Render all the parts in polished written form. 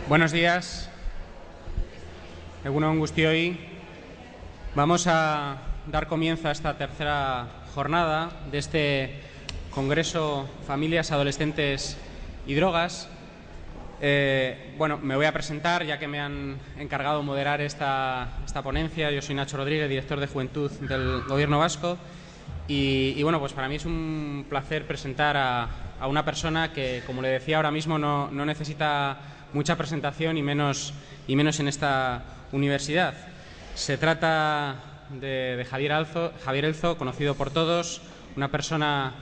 Buenos días. Egun on guztioi. Vamos a dar comienzo a esta tercera jornada de este Congreso Familias, Adolescentes y Drogas. Me voy a presentar, ya que me han encargado moderar esta ponencia. Yo soy Nacho Rodríguez, director de Juventud del Gobierno vasco. Pues para mí es un placer presentar a una persona que, como le decía ahora mismo, no necesita mucha presentación y menos en esta universidad. Se trata de Javier Elzo, conocido por todos, una persona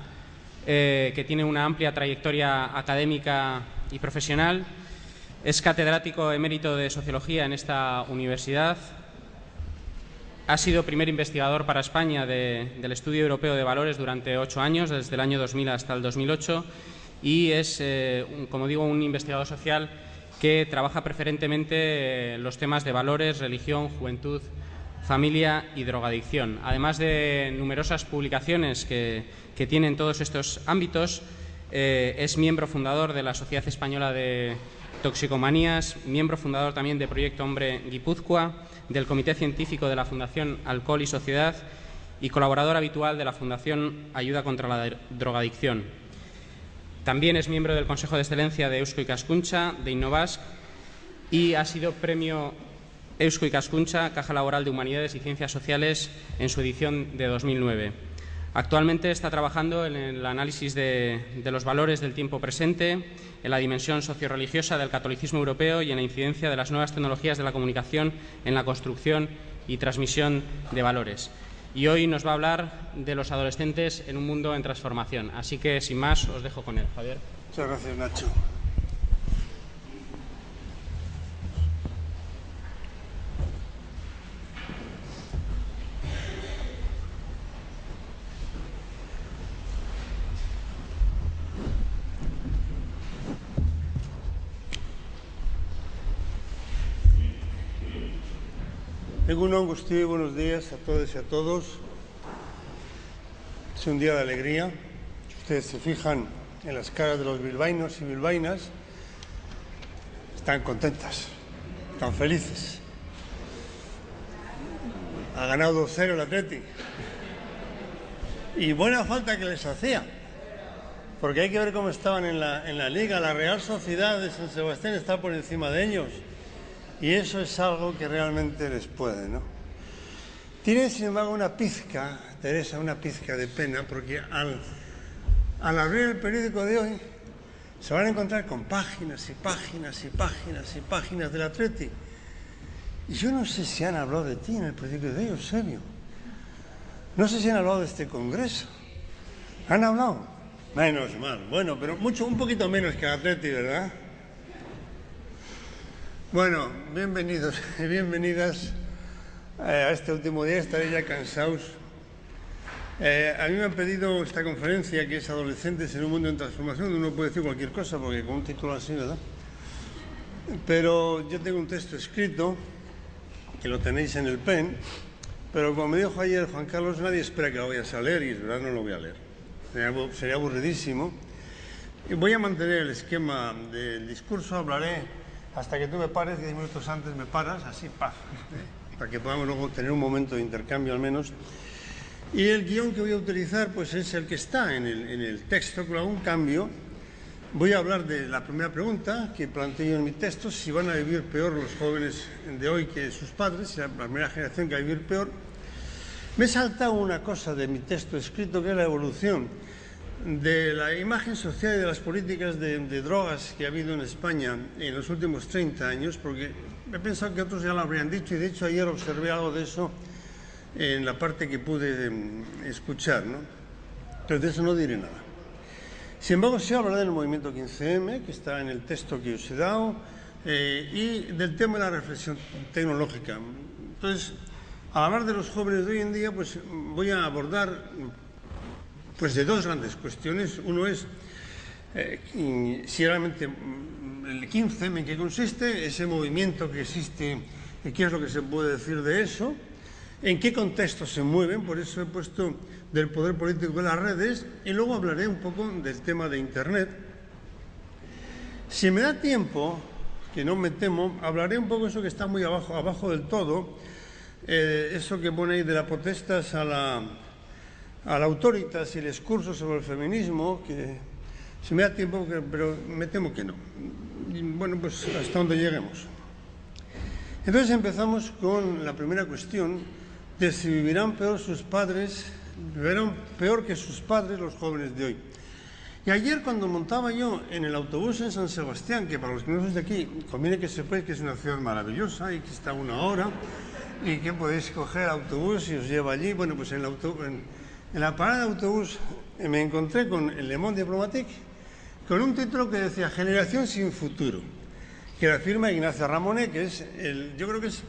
que tiene una amplia trayectoria académica y profesional. Es catedrático emérito de Sociología en esta universidad. Ha sido primer investigador para España del Estudio Europeo de Valores durante 8 años, desde el año 2000 hasta el 2008, y es, como digo, un investigador social que trabaja preferentemente los temas de valores, religión, juventud, familia y drogadicción. Además de numerosas publicaciones que tiene en todos estos ámbitos, es miembro fundador de la Sociedad Española de Toxicomanías, miembro fundador también de Proyecto Hombre Guipúzcoa, del Comité Científico de la Fundación Alcohol y Sociedad y colaborador habitual de la Fundación Ayuda contra la Drogadicción. También es miembro del Consejo de Excelencia de Eusko Ikaskuntza, de Innovask, y ha sido premio Eusko Ikaskuntza, Caja Laboral de Humanidades y Ciencias Sociales, en su edición de 2009. Actualmente está trabajando en el análisis de los valores del tiempo presente, en la dimensión socio-religiosa del catolicismo europeo y en la incidencia de las nuevas tecnologías de la comunicación en la construcción y transmisión de valores. Y hoy nos va a hablar de los adolescentes en un mundo en transformación. Así que, sin más, os dejo con él. Javier. Muchas gracias, Nacho. Egun on guztioi, buenos días a todos y a todos. Es un día de alegría. Si ustedes se fijan en las caras de los bilbaínos y bilbaínas, están contentas, están felices. Ha ganado 2-0 el Atleti. Y buena falta que les hacía, porque hay que ver cómo estaban en la Liga. La Real Sociedad de San Sebastián está por encima de ellos. Y eso es algo que realmente les puede, ¿no? Tiene, sin embargo, una pizca, Teresa, una pizca de pena, porque al abrir el periódico de hoy se van a encontrar con páginas y páginas y páginas y páginas del Atleti. Y yo no sé si han hablado de ti en el periódico de hoy, en serio. No sé si han hablado de este congreso. ¿Han hablado? Menos mal. Bueno, pero un poquito menos que el Atleti, ¿verdad? Bueno, bienvenidos y bienvenidas a este último día. Estaré ya cansados. A mí me han pedido esta conferencia, que es Adolescentes en un mundo en transformación. Uno puede decir cualquier cosa, porque con un título así, ¿verdad? Pero yo tengo un texto escrito, que lo tenéis en el pen, pero como me dijo ayer Juan Carlos, nadie espera que lo vayas a leer, y es verdad, no lo voy a leer. Sería aburridísimo. Y voy a mantener el esquema del discurso, hablaré hasta que tú me pares, 10 minutos antes me paras, así, paz, para que podamos luego tener un momento de intercambio al menos. Y el guión que voy a utilizar pues es el que está en el texto, con algún cambio. Voy a hablar de la primera pregunta que planteo en mi texto: si van a vivir peor los jóvenes de hoy que sus padres, si la primera generación que va a vivir peor. Me he saltado una cosa de mi texto escrito, que es la evolución de la imagen social y de las políticas de drogas que ha habido en España en los últimos 30 años, porque he pensado que otros ya lo habrían dicho, y de hecho ayer observé algo de eso en la parte que pude escuchar, ¿no? Pero de eso no diré nada. Sin embargo, sí hablaré del movimiento 15M, que está en el texto que os he dado, y del tema de la reflexión tecnológica. Entonces, al hablar de los jóvenes de hoy en día, pues voy a abordar de dos grandes cuestiones. Uno es si realmente el 15M, en qué consiste, ese movimiento que existe, qué es lo que se puede decir de eso, en qué contexto se mueven. Por eso he puesto del poder político de las redes, y luego hablaré un poco del tema de Internet. Si me da tiempo, que no me temo, hablaré un poco de eso que está muy abajo del todo, eso que pone ahí de la potestas a la autoritas y el discurso sobre el feminismo, que si me da tiempo, pero me temo que no. Y bueno, pues hasta donde lleguemos. Entonces empezamos con la primera cuestión de si vivirán peor sus padres, vivirán peor que sus padres los jóvenes de hoy. Y ayer cuando montaba yo en el autobús en San Sebastián, que para los que no sois de aquí, conviene que sepáis que es una ciudad maravillosa y que está a 1 hora y que podéis coger el autobús y os lleva allí. Bueno, pues en la parada de autobús me encontré con el Le Monde Diplomatique con un título que decía Generación sin futuro, que la firma Ignacio Ramonet, que es yo creo que es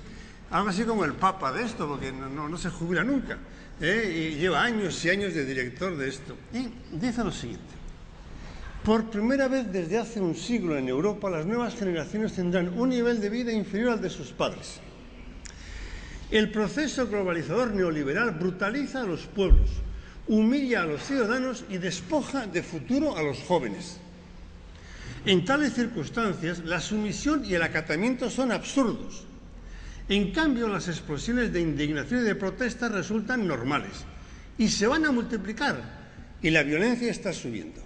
algo así como el papa de esto, porque no se jubila nunca, y lleva años y años de director de esto. Y dice lo siguiente: por primera vez desde hace un siglo en Europa, las nuevas generaciones tendrán un nivel de vida inferior al de sus padres. El proceso globalizador neoliberal brutaliza a los pueblos, humilla a los ciudadanos y despoja de futuro a los jóvenes. En tales circunstancias, la sumisión y el acatamiento son absurdos. En cambio, las explosiones de indignación y de protesta resultan normales y se van a multiplicar, y la violencia está subiendo.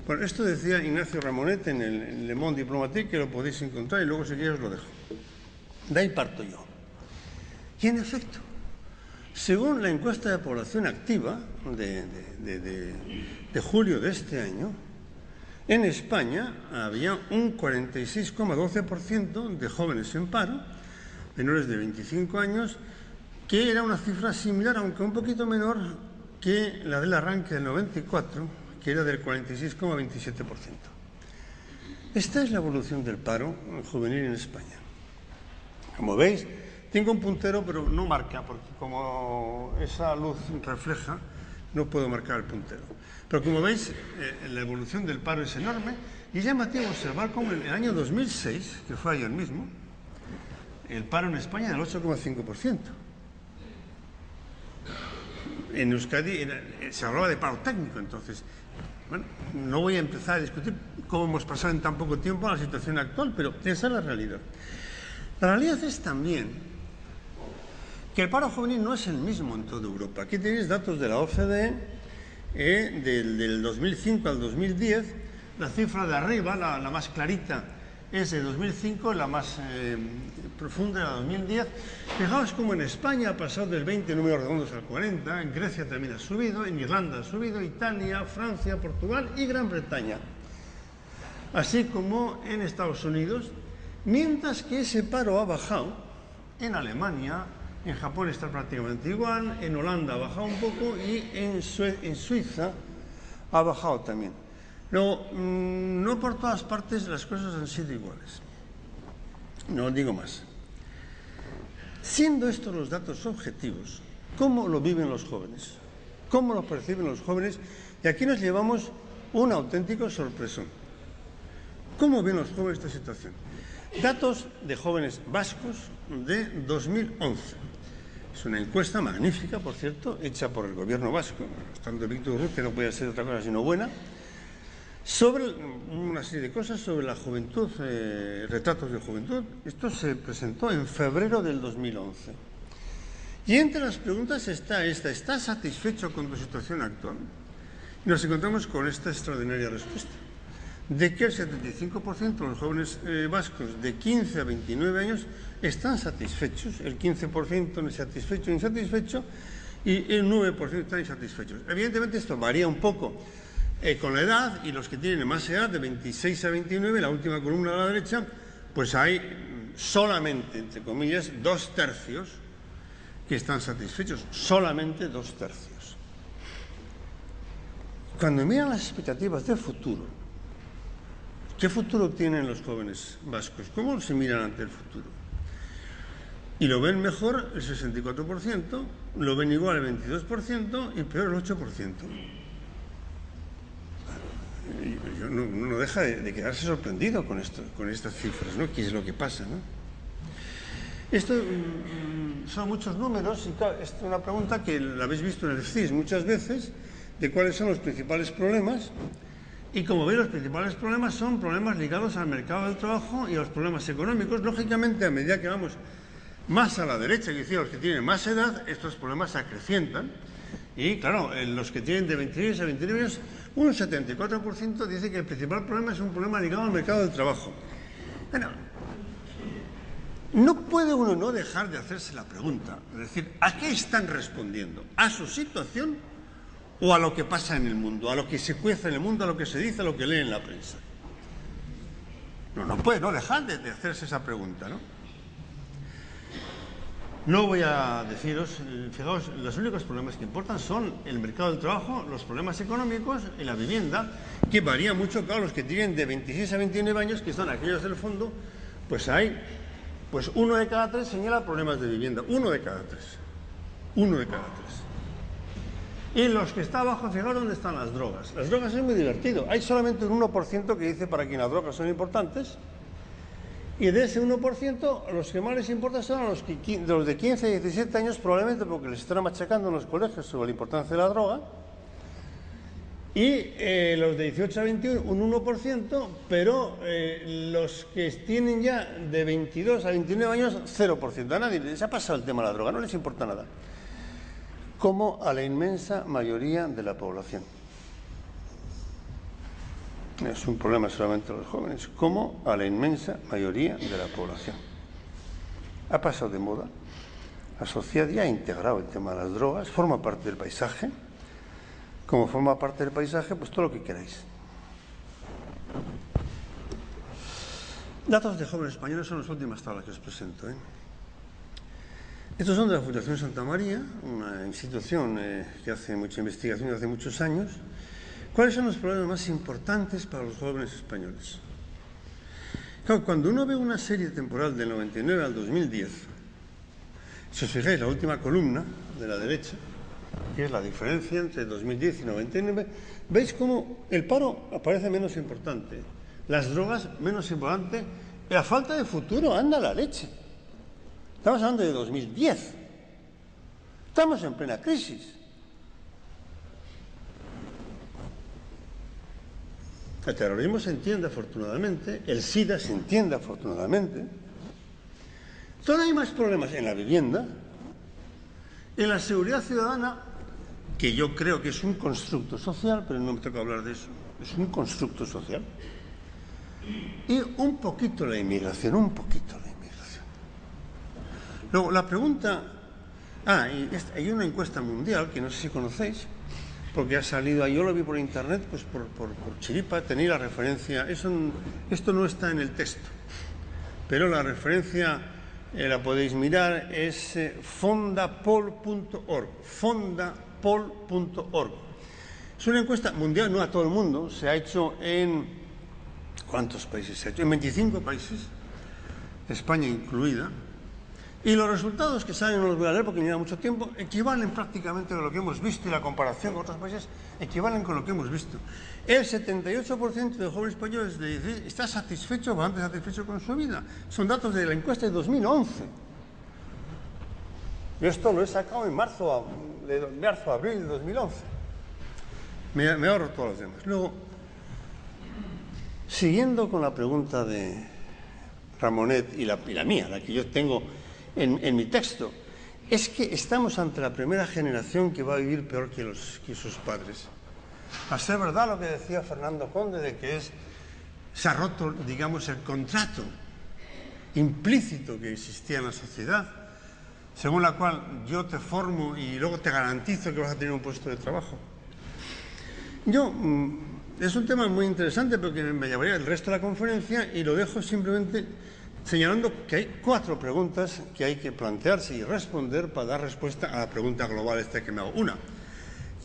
Bueno, esto decía Ignacio Ramonet en el Le Monde Diplomatique, que lo podéis encontrar y luego si queréis os lo dejo. De ahí parto yo. Y en efecto, según la encuesta de población activa de julio de este año, en España había un 46,12% de jóvenes en paro, menores de 25 años, que era una cifra similar, aunque un poquito menor, que la del arranque del 94, que era del 46,27%. Esta es la evolución del paro juvenil en España. Como veis, tengo un puntero, pero no marca, porque como esa luz refleja, no puedo marcar el puntero. Pero como veis, la evolución del paro es enorme, y es llamativo observar cómo en el año 2006, que fue ayer mismo, el paro en España era del 8,5%. En Euskadi se hablaba de paro técnico, entonces, bueno, no voy a empezar a discutir cómo hemos pasado en tan poco tiempo a la situación actual, pero esa es la realidad. La realidad es también que el paro juvenil no es el mismo en toda Europa. Aquí tenéis datos de la OCDE, del 2005 al 2010, la cifra de arriba, la más clarita, es de 2005, la más profunda de 2010. Fijaos cómo en España ha pasado del 20 números redondos al 40, en Grecia también ha subido, en Irlanda ha subido, Italia, Francia, Portugal y Gran Bretaña. Así como en Estados Unidos, mientras que ese paro ha bajado en Alemania, en Japón está prácticamente igual, en Holanda ha bajado un poco y en Suiza ha bajado también. Luego, no por todas partes las cosas han sido iguales. No digo más. Siendo estos los datos objetivos, ¿cómo lo viven los jóvenes? ¿Cómo lo perciben los jóvenes? Y aquí nos llevamos un auténtico sorpresón. ¿Cómo ven los jóvenes esta situación? Datos de jóvenes vascos de 2011. Es una encuesta magnífica, por cierto, hecha por el gobierno vasco, tanto Víctor Ruz, que no puede ser otra cosa sino buena, sobre una serie de cosas sobre la juventud, retratos de juventud. Esto se presentó en febrero del 2011. Y entre las preguntas está esta: ¿estás satisfecho con tu situación actual? Y nos encontramos con esta extraordinaria respuesta, de que el 75% de los jóvenes vascos de 15 a 29 años están satisfechos, el 15% satisfecho o insatisfecho, y el 9% están insatisfechos. Evidentemente esto varía un poco con la edad, y los que tienen más edad, de 26 a 29, la última columna a la derecha, pues hay solamente, entre comillas, 2/3 que están satisfechos, solamente 2/3. Cuando miran las expectativas de futuro, ¿qué futuro tienen los jóvenes vascos? ¿Cómo se miran ante el futuro? Y lo ven mejor el 64%, lo ven igual el 22% y peor el 8%. No deja de quedarse sorprendido con estas cifras, ¿no? ¿Qué es lo que pasa, no? Esto son muchos números, y claro, es una pregunta que la habéis visto en el CIS muchas veces, de cuáles son los principales problemas, Y como veis, los principales problemas son problemas ligados al mercado del trabajo y a los problemas económicos. Lógicamente, a medida que vamos más a la derecha, es decir, los que tienen más edad, estos problemas se acrecientan. Y claro, en los que tienen de 26 a 29 años, un 74% dice que el principal problema es un problema ligado al mercado del trabajo. Bueno, no puede uno no dejar de hacerse la pregunta, es decir, ¿a qué están respondiendo? ¿A su situación o a lo que pasa en el mundo, a lo que se cuece en el mundo, a lo que se dice, a lo que lee en la prensa? No puede no dejar de hacerse esa pregunta, ¿no? No voy a deciros, fijaos, los únicos problemas que importan son el mercado del trabajo, los problemas económicos y la vivienda, que varía mucho, claro, los que tienen de 26 a 29 años, que son aquellos del fondo, pues hay, pues 1 de cada 3 señala problemas de vivienda, 1 de cada 3, 1 de cada 3. Y los que está abajo, fijaos dónde están las drogas. Las drogas es muy divertido, hay solamente un 1% que dice para quién las drogas son importantes. Y de ese 1%, los que más les importa son los de 15 y 17 años, probablemente porque les están machacando en los colegios sobre la importancia de la droga. Y los de 18 a 21, un 1%, pero los que tienen ya de 22 a 29 años, 0%. A nadie les ha pasado el tema de la droga, no les importa nada. Como a la inmensa mayoría de la población. Es un problema solamente de los jóvenes, como a la inmensa mayoría de la población. Ha pasado de moda, la sociedad ya ha integrado el tema de las drogas, forma parte del paisaje, como forma parte del paisaje, pues todo lo que queráis. Datos de jóvenes españoles son las últimas tablas que os presento. Estos son de la Fundación Santa María, una institución que hace mucha investigación desde hace muchos años. ¿Cuáles son los problemas más importantes para los jóvenes españoles? Claro, cuando uno ve una serie temporal del 99 al 2010, si os fijáis, la última columna de la derecha, que es la diferencia entre 2010 y 99, veis cómo el paro aparece menos importante, las drogas menos importante, la falta de futuro, anda la leche. Estamos hablando de 2010. Estamos en plena crisis. El terrorismo se entiende afortunadamente, el SIDA se entiende afortunadamente. Todavía hay más problemas en la vivienda, en la seguridad ciudadana, que yo creo que es un constructo social, pero no me toca hablar de eso, es un constructo social. Y un poquito la inmigración, un poquito la inmigración. Luego, la pregunta... hay una encuesta mundial que no sé si conocéis, porque ha salido, yo lo vi por internet, pues por chiripa, tenía la referencia, esto no está en el texto, pero la referencia la podéis mirar, es fondapol.org, fondapol.org. Es una encuesta mundial, no a todo el mundo, se ha hecho en, ¿cuántos países se ha hecho? En 25 países, España incluida. Y los resultados que salen, no los voy a leer porque me lleva mucho tiempo, equivalen prácticamente a lo que hemos visto y la comparación con otros países equivalen con lo que hemos visto. El 78% de jóvenes españoles está satisfecho o bastante satisfecho con su vida. Son datos de la encuesta de 2011. Yo esto lo he sacado en marzo, abril de 2011. Me ahorro todos los demás. Luego, siguiendo con la pregunta de Ramonet y la mía, la que yo tengo en mi texto, es que estamos ante la primera generación que va a vivir peor que sus padres. A ser verdad lo que decía Fernando Conde, de que se ha roto, digamos, el contrato implícito que existía en la sociedad, según la cual yo te formo y luego te garantizo que vas a tener un puesto de trabajo. Es un tema muy interesante porque me llevaría el resto de la conferencia y lo dejo simplemente señalando que hay 4 preguntas que hay que plantearse y responder para dar respuesta a la pregunta global esta que me hago. Una,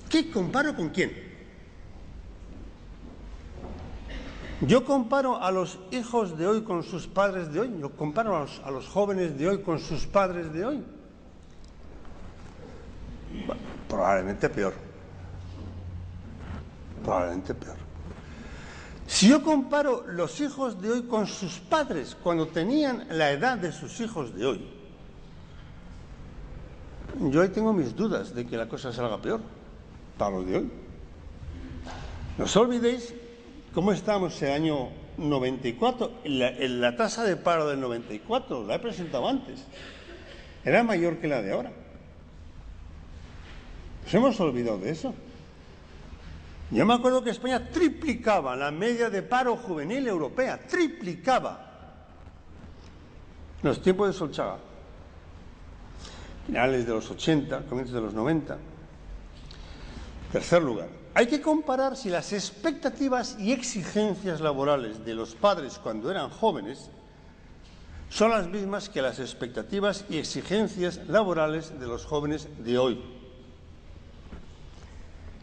¿qué comparo con quién? ¿Yo comparo a los hijos de hoy con sus padres de hoy? ¿Yo comparo a los jóvenes de hoy con sus padres de hoy? Bueno, probablemente peor. Probablemente peor. Si yo comparo los hijos de hoy con sus padres cuando tenían la edad de sus hijos de hoy, yo ahí tengo mis dudas de que la cosa salga peor para los de hoy. No os olvidéis cómo estábamos en el año 94. La tasa de paro del 94, la he presentado antes, era mayor que la de ahora. Nos hemos olvidado de eso. Yo me acuerdo que España triplicaba la media de paro juvenil europea, triplicaba. En los tiempos de Solchaga, finales de los 80, comienzos de los 90. Tercer lugar, hay que comparar si las expectativas y exigencias laborales de los padres cuando eran jóvenes son las mismas que las expectativas y exigencias laborales de los jóvenes de hoy.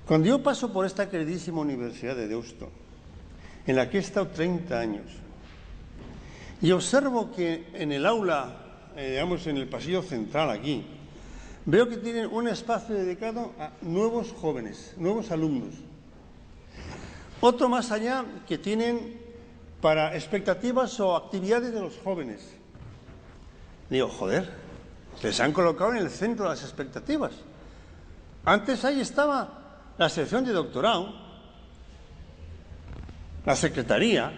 Cuando yo paso por esta queridísima Universidad de Deusto, en la que he estado 30 años, y observo que en el aula, digamos en el pasillo central aquí, veo que tienen un espacio dedicado a nuevos jóvenes, nuevos alumnos. Otro más allá que tienen para expectativas o actividades de los jóvenes. Digo, joder, les han colocado en el centro de las expectativas. Antes ahí estaba la sección de doctorado, la secretaría,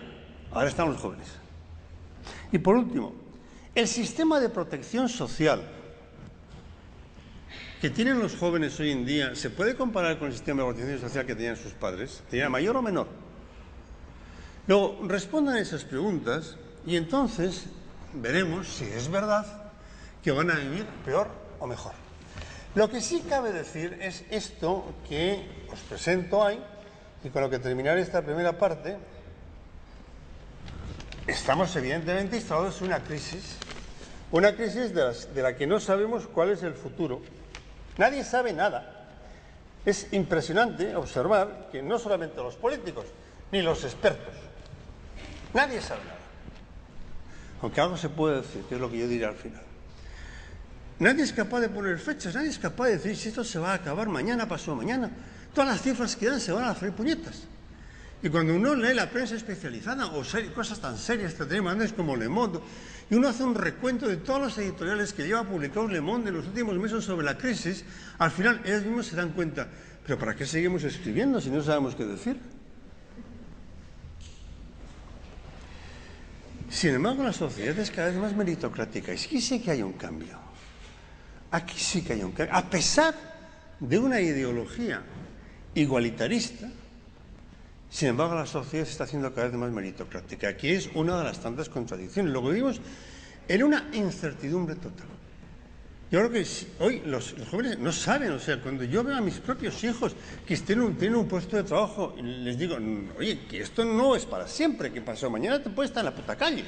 ahora están los jóvenes. Y por último, el sistema de protección social que tienen los jóvenes hoy en día, ¿se puede comparar con el sistema de protección social que tenían sus padres? ¿Tenía mayor o menor? Luego, respondan esas preguntas y entonces veremos si es verdad que van a vivir peor o mejor. Lo que sí cabe decir es esto que os presento hoy, y con lo que terminaré esta primera parte. Estamos evidentemente instalados en una crisis de la que no sabemos cuál es el futuro. Nadie sabe nada. Es impresionante observar que no solamente los políticos, ni los expertos, nadie sabe nada. Aunque algo se puede decir, que es lo que yo diré al final. Nadie es capaz de poner fechas, nadie es capaz de decir si esto se va a acabar mañana, pasado mañana. Todas las cifras que dan se van a hacer puñetas. Y cuando uno lee la prensa especializada o cosas tan serias que tenemos antes como Le Monde, y uno hace un recuento de todos los editoriales que lleva publicados Le Monde en los últimos meses sobre la crisis, al final ellos mismos se dan cuenta, ¿pero para qué seguimos escribiendo si no sabemos qué decir? Sin embargo, la sociedad es cada vez más meritocrática y aquí sí que hay un cambio. Aquí sí que hay un cambio. A pesar de una ideología igualitarista, sin embargo, la sociedad se está haciendo cada vez más meritocrática. Aquí es una de las tantas contradicciones. Lo que vivimos en una incertidumbre total. Yo creo que hoy los jóvenes no saben, o sea, cuando yo veo a mis propios hijos que tienen un puesto de trabajo, les digo, oye, que esto no es para siempre, que pasó mañana te puedes estar en la puta calle.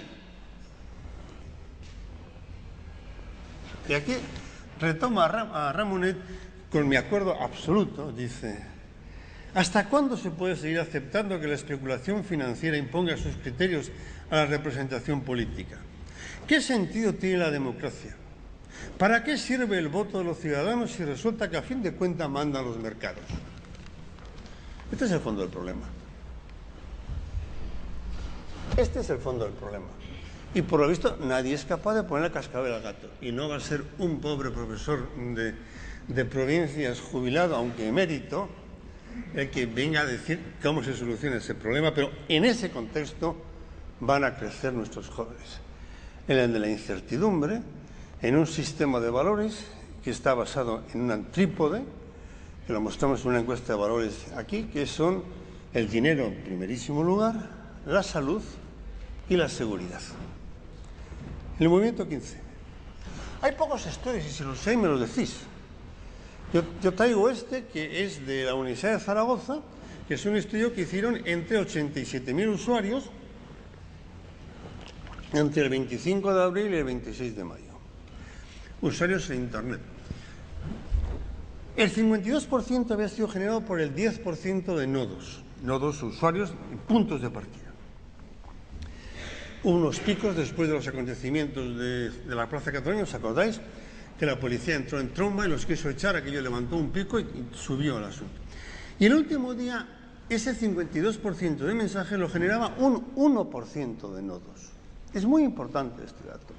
Y aquí retoma a Ramonet con mi acuerdo absoluto, dice: ¿hasta cuándo se puede seguir aceptando que la especulación financiera imponga sus criterios a la representación política? ¿Qué sentido tiene la democracia? ¿Para qué sirve el voto de los ciudadanos si resulta que a fin de cuentas mandan los mercados? Este es el fondo del problema. Este es el fondo del problema. Y por lo visto nadie es capaz de poner el cascabel al gato. Y no va a ser un pobre profesor de provincias jubilado, aunque emérito, el que venga a decir cómo se soluciona ese problema, pero en ese contexto van a crecer nuestros jóvenes. En el de la incertidumbre, en un sistema de valores que está basado en un trípode, que lo mostramos en una encuesta de valores aquí, que son el dinero en primerísimo lugar, la salud y la seguridad. En el movimiento 15. Hay pocos estudios, y si los hay me los decís. Yo traigo este, que es de la Universidad de Zaragoza, que es un estudio que hicieron entre 87.000 usuarios entre el 25 de abril y el 26 de mayo. Usuarios en Internet. El 52% había sido generado por el 10% de nodos usuarios y puntos de partida. Hubo unos picos después de los acontecimientos de la Plaza Cataluña, ¿os acordáis? Que la policía entró en tromba y los quiso echar, aquello levantó un pico y subió el asunto. Y el último día, ese 52% de mensajes lo generaba un 1% de nodos. Es muy importante este dato.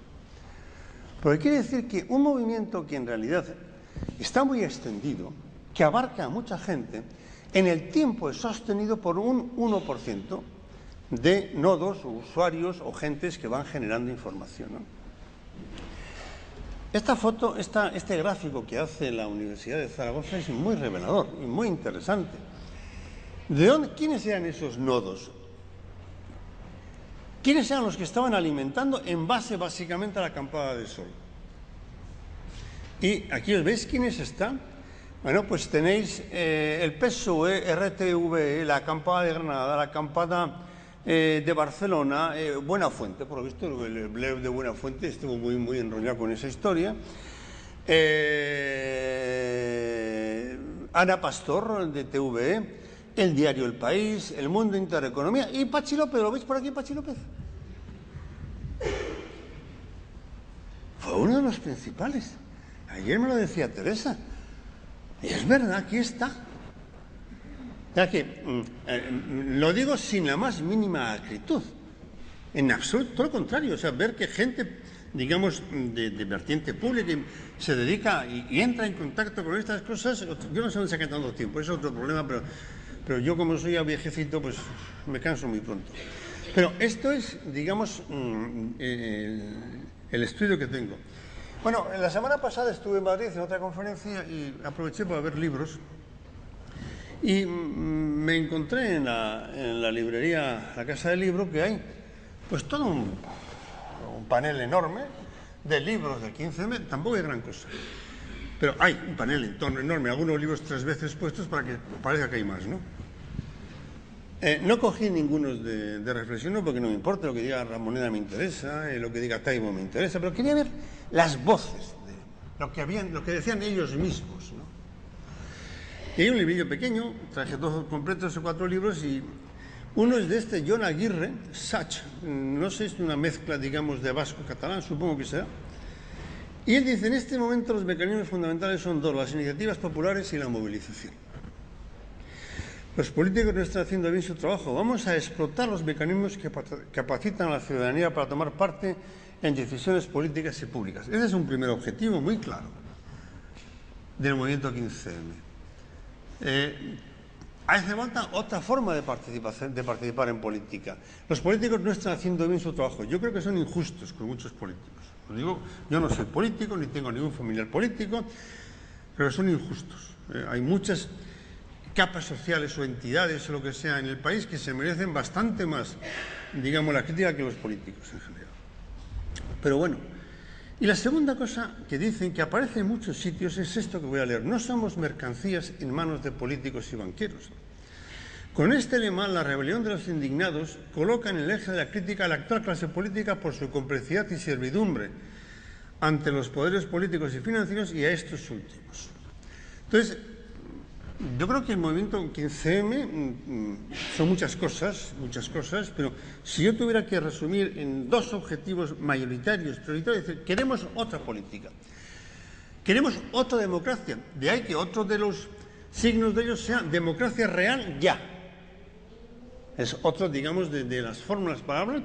Porque quiere decir que un movimiento que en realidad está muy extendido, que abarca a mucha gente, en el tiempo es sostenido por un 1% de nodos o usuarios o gentes que van generando información, ¿no? Esta foto, este gráfico que hace la Universidad de Zaragoza es muy revelador y muy interesante. ¿Quiénes eran esos nodos? ¿Quiénes eran los que estaban alimentando en base básicamente a la acampada de sol? Y aquí os veis quiénes están. Bueno, pues tenéis el PSOE, RTV, la acampada de Granada, la acampada de Barcelona, Buenafuente, por lo visto el bleu de Buenafuente estuvo muy enrollado con esa historia. Ana Pastor, de TVE, el diario El País, El Mundo, Intereconomía y Pachi López. ¿Lo veis por aquí, Pachi López? Fue uno de los principales. Ayer me lo decía Teresa. Y es verdad, aquí está. Ya que lo digo sin la más mínima acritud. En absoluto, todo lo contrario. O sea, ver que gente, digamos, de vertiente pública se dedica y entra en contacto con estas cosas. Yo no sé dónde saca tanto tiempo, eso es otro problema, pero yo como soy ya viejecito, pues me canso muy pronto. Pero esto es, digamos, el estudio que tengo. Bueno, la semana pasada estuve en Madrid en otra conferencia y aproveché para ver libros y me encontré en la librería, la Casa del Libro, que hay pues todo un panel enorme de libros del 15M, tampoco hay gran cosa, pero hay un panel enorme, algunos libros 3 veces puestos para que parezca que hay más, ¿no? No cogí ninguno de reflexión, no, porque no me importa, lo que diga Ramoneda me interesa, lo que diga Taibo me interesa, pero quería ver las voces de lo que decían ellos mismos, ¿no? Y hay un librillo pequeño, traje 2 completos o 4 libros, y uno es de este Jon Aguirre, Sach, no sé, es una mezcla, digamos, de vasco-catalán, supongo que será. Y él dice, en este momento los mecanismos fundamentales son 2, las iniciativas populares y la movilización. Los políticos no están haciendo bien su trabajo. Vamos a explotar los mecanismos que capacitan a la ciudadanía para tomar parte en decisiones políticas y públicas. Ese es un primer objetivo muy claro del movimiento 15M. Hace falta otra forma de participar en política. Los políticos no están haciendo bien su trabajo. Yo creo que son injustos con muchos políticos. Os digo, yo no soy político, ni tengo ningún familiar político, pero son injustos. Hay muchas capas sociales o entidades o lo que sea en el país que se merecen bastante más, digamos, la crítica que los políticos en general. Pero bueno, y la segunda cosa que dicen, que aparece en muchos sitios, es esto que voy a leer. No somos mercancías en manos de políticos y banqueros. Con este lema, la rebelión de los indignados coloca en el eje de la crítica a la actual clase política por su complicidad y servidumbre ante los poderes políticos y financieros y a estos últimos. Entonces, yo creo que el movimiento 15M son muchas cosas, pero si yo tuviera que resumir en 2 objetivos mayoritarios, prioritarios, es decir, queremos otra política, queremos otra democracia, de ahí que otro de los signos de ellos sea democracia real ya. Es otro, digamos, de las fórmulas para hablar.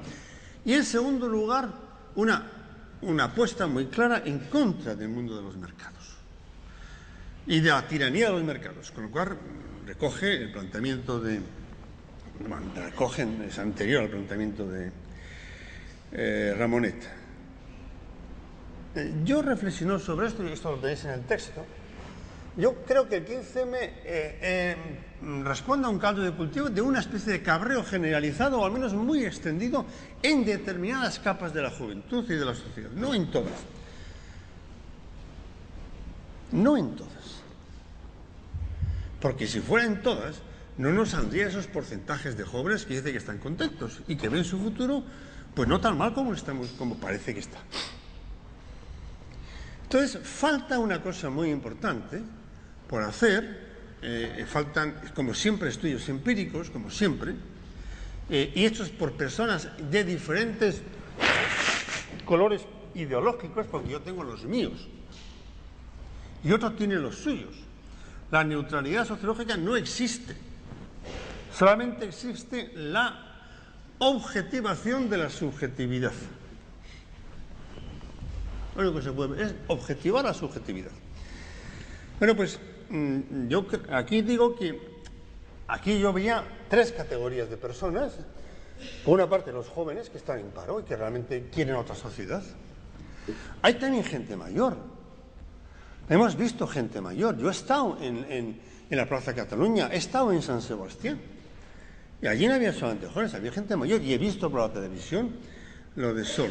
Y en segundo lugar, una apuesta muy clara en contra del mundo de los mercados y de la tiranía de los mercados, con lo cual recoge el planteamiento es anterior al planteamiento de Ramonet. Yo reflexiono sobre esto, y esto lo tenéis en el texto. Yo creo que el 15M responde a un caldo de cultivo de una especie de cabreo generalizado, o al menos muy extendido, en determinadas capas de la juventud y de la sociedad, no en todas. No en todas. Porque si fueran todas, no nos saldrían esos porcentajes de jóvenes que dicen que están contentos y que ven su futuro, pues no tan mal como parece que está. Entonces, falta una cosa muy importante por hacer, faltan, como siempre, estudios empíricos, como siempre, y hechos por personas de diferentes colores ideológicos, porque yo tengo los míos, y otros tienen los suyos. La neutralidad sociológica no existe. Solamente existe la objetivación de la subjetividad. Lo único que se puede ver es objetivar la subjetividad. Bueno, pues yo aquí digo que aquí yo veía tres categorías de personas. Por una parte, los jóvenes que están en paro y que realmente quieren otra sociedad. Hay también gente mayor. Hemos visto gente mayor. Yo he estado en la Plaza Cataluña, he estado en San Sebastián. Y allí no había solamente jóvenes, había gente mayor. Y he visto por la televisión lo de Sol.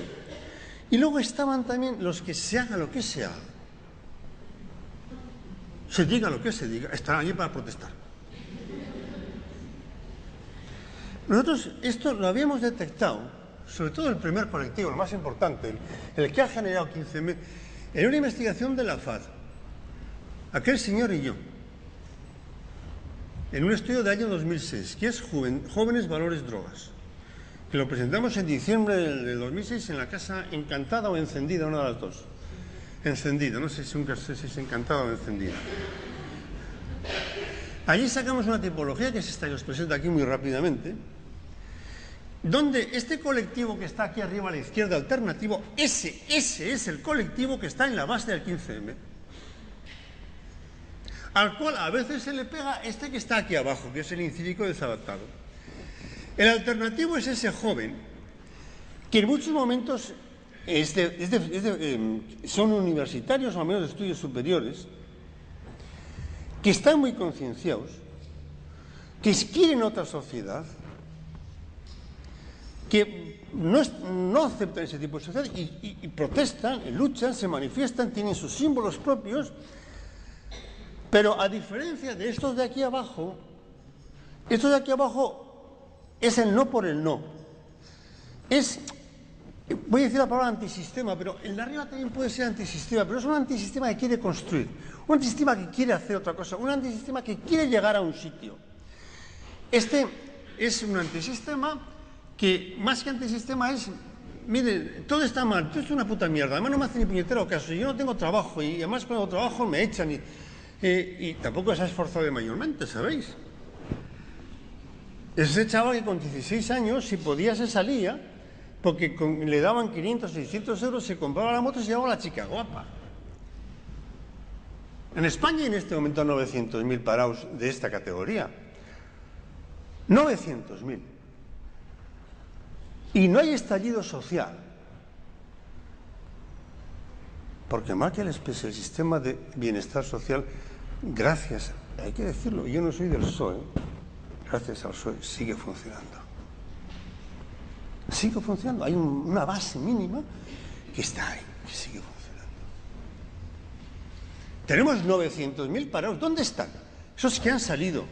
Y luego estaban también los que se haga lo que se haga, se diga lo que se diga, están allí para protestar. Nosotros esto lo habíamos detectado, sobre todo el primer colectivo, el más importante, el que ha generado 15.000, en una investigación de la FAD, aquel señor y yo, en un estudio del año 2006, que es Jóvenes, Valores, Drogas, que lo presentamos en diciembre del 2006 en la Casa Encantada o Encendida, una de las dos. Encendida, no sé si es Encantada o Encendida. Allí sacamos una tipología que es esta que os presento aquí muy rápidamente, donde este colectivo que está aquí arriba a la izquierda, alternativo, ese es el colectivo que está en la base del 15M, al cual a veces se le pega este que está aquí abajo, que es el incívico desadaptado. El alternativo es ese joven que en muchos momentos son universitarios o al menos de estudios superiores, que están muy concienciados, que quieren otra sociedad, que no aceptan ese tipo de sociedad y protestan, luchan, se manifiestan, tienen sus símbolos propios, pero a diferencia de estos de aquí abajo es el no por el no. Voy a decir la palabra antisistema, pero el de arriba también puede ser antisistema, pero es un antisistema que quiere construir, un antisistema que quiere hacer otra cosa, un antisistema que quiere llegar a un sitio. Este es un antisistema que, más que antisistema, es, mire, todo está mal, todo es una puta mierda, además no me hace ni puñetero caso, yo no tengo trabajo y además cuando trabajo me echan y tampoco se ha esforzado mayormente, ¿sabéis? Ese chaval que con 16 años, si podía, se salía, porque le daban 500, 600 euros, se compraba la moto y se llevaba a la chica guapa. En España hay en este momento 900.000 parados de esta categoría. 900.000. Y no hay estallido social. Porque más que el sistema de bienestar social, gracias, hay que decirlo, yo no soy del PSOE, gracias al PSOE sigue funcionando. Sigue funcionando, hay una base mínima que está ahí, que sigue funcionando. Tenemos 900.000 parados, ¿dónde están? Esos que han salido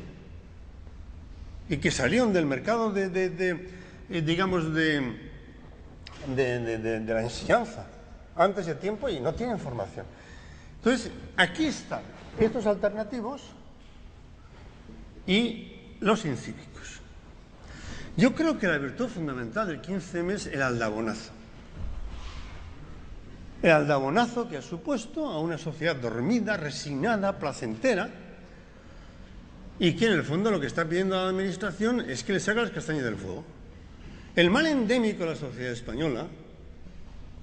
y que salieron del mercado digamos, de la enseñanza antes de tiempo y no tienen formación. Entonces, aquí están estos alternativos y los incívicos. Yo creo que la virtud fundamental del 15M es el aldabonazo. El aldabonazo que ha supuesto a una sociedad dormida, resignada, placentera, y que en el fondo lo que está pidiendo a la administración es que le saque las castañas del fuego. El mal endémico de la sociedad española,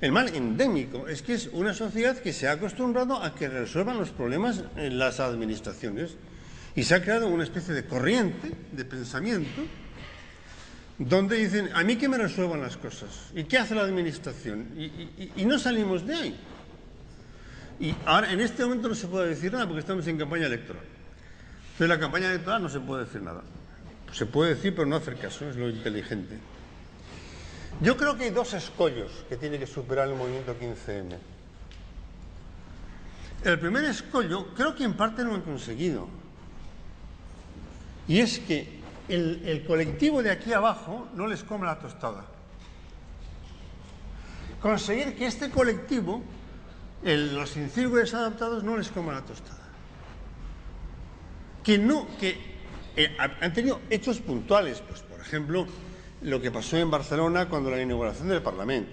el mal endémico, es que es una sociedad que se ha acostumbrado a que resuelvan los problemas en las administraciones y se ha creado una especie de corriente de pensamiento donde dicen, a mí que me resuelvan las cosas. ¿Y qué hace la administración? Y no salimos de ahí. Y ahora, en este momento no se puede decir nada porque estamos en campaña electoral. Entonces, la campaña electoral no se puede decir nada. Se puede decir, pero no hacer caso, es lo inteligente. Yo creo que hay dos escollos que tiene que superar el movimiento 15M. El primer escollo, creo que en parte lo han conseguido. Y es que el colectivo de aquí abajo no les come la tostada. Conseguir que este colectivo, los incívicos desadaptados, no les coma la tostada. Han tenido hechos puntuales, pues por ejemplo, lo que pasó en Barcelona cuando la inauguración del Parlamento.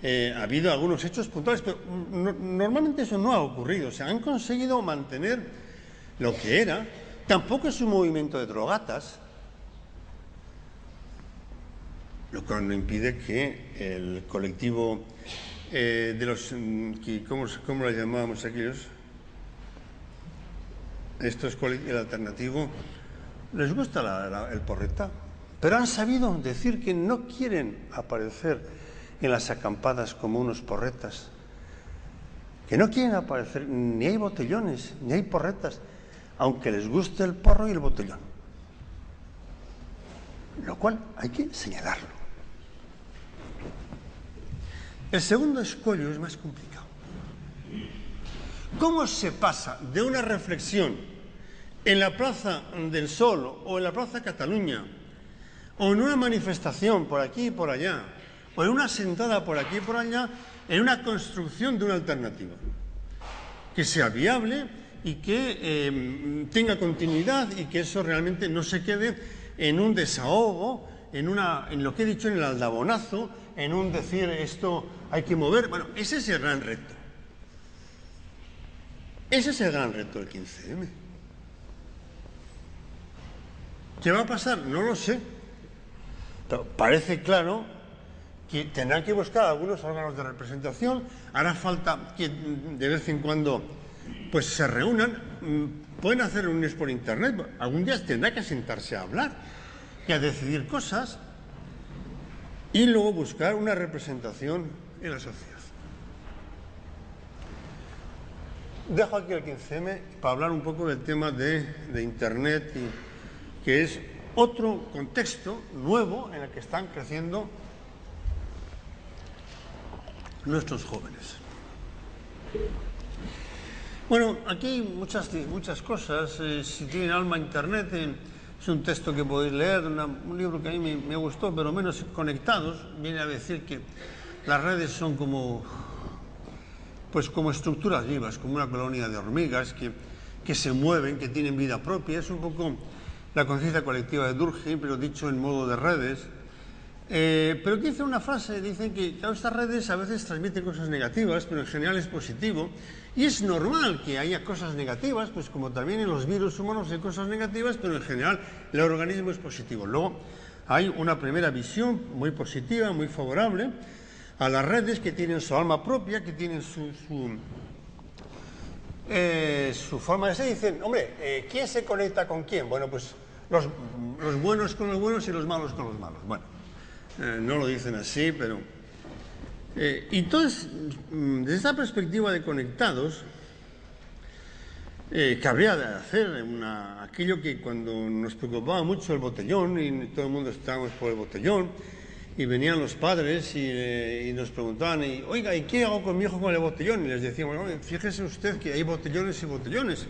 Ha habido algunos hechos puntuales, pero normalmente eso no ha ocurrido. O sea, han conseguido mantener lo que era. Tampoco es un movimiento de drogatas, lo cual no impide que el colectivo de los... ¿Cómo lo llamábamos aquellos? Esto es el alternativo. les gusta el porreta, pero han sabido decir que no quieren aparecer en las acampadas como unos porretas, que no quieren aparecer, ni hay botellones, ni hay porretas, aunque les guste el porro y el botellón. Lo cual hay que señalarlo. El segundo escollo es más complicado. ¿Cómo se pasa de una reflexión en la Plaza del Sol o en la Plaza Cataluña o en una manifestación por aquí y por allá o en una sentada por aquí y por allá en una construcción de una alternativa que sea viable y que tenga continuidad y que eso realmente no se quede en un desahogo, en lo que he dicho, en el aldabonazo, en un decir esto hay que mover? Bueno, ese es el gran reto. Ese es el gran reto del 15M. ¿Qué va a pasar? No lo sé. Pero parece claro que tendrán que buscar algunos órganos de representación. Hará falta que de vez en cuando pues se reúnan. Pueden hacer reuniones por internet. Algún día tendrá que sentarse a hablar y a decidir cosas y luego buscar una representación en la sociedad. Dejo aquí el 15M para hablar un poco del tema de internet, que es otro contexto nuevo en el que están creciendo nuestros jóvenes. Bueno, aquí hay muchas cosas. Si tienen alma internet, es un texto que podéis leer, un libro que a mí me gustó, pero menos conectados. Viene a decir que las redes son como estructuras vivas, como una colonia de hormigas que se mueven, que tienen vida propia. Es un poco la conciencia colectiva de Durkheim, pero dicho en modo de redes. Pero dice una frase, dice que claro, estas redes a veces transmiten cosas negativas, pero en general es positivo. Y es normal que haya cosas negativas, pues como también en los virus humanos hay cosas negativas, pero en general el organismo es positivo. Luego hay una primera visión muy positiva, muy favorable a las redes, que tienen su alma propia, que tienen su forma de ser. Dicen, hombre, ¿quién se conecta con quién? Bueno, pues los buenos con los buenos y los malos con los malos. Bueno, no lo dicen así, pero... entonces, desde esta perspectiva de conectados, cabría de hacer aquello que cuando nos preocupaba mucho el botellón y todo el mundo estábamos por el botellón, y venían los padres y nos preguntaban, oiga, ¿y qué hago con mi hijo con el botellón? Y les decíamos, fíjese usted que hay botellones y botellones.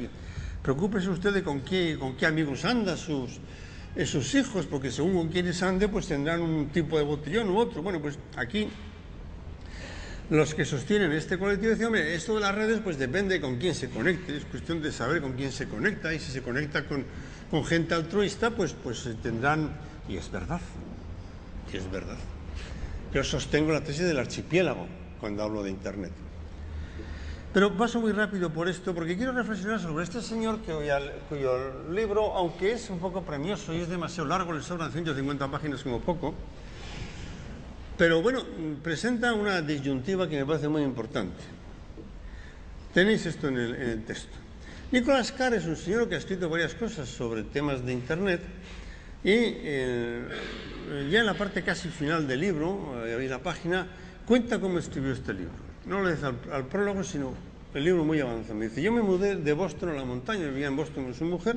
Preocúpese usted de con qué amigos anda sus hijos, porque según con quienes ande, pues tendrán un tipo de botellón u otro. Bueno, pues aquí los que sostienen este colectivo decían, hombre, esto de las redes pues depende con quién se conecte, es cuestión de saber con quién se conecta, y si se conecta con gente altruista, pues tendrán, y es verdad. Yo sostengo la tesis del archipiélago cuando hablo de internet. Pero paso muy rápido por esto, porque quiero reflexionar sobre este señor cuyo libro, aunque es un poco premioso y es demasiado largo, le sobran 150 páginas como poco, pero bueno, presenta una disyuntiva que me parece muy importante. Tenéis esto en el texto. Nicolás Carr es un señor que ha escrito varias cosas sobre temas de internet, y ya en la parte casi final del libro, en la página, cuenta cómo escribió este libro. No lo dice al prólogo, sino el libro muy avanzado. Me dice, yo me mudé de Boston a la montaña, vivía en Boston con su mujer,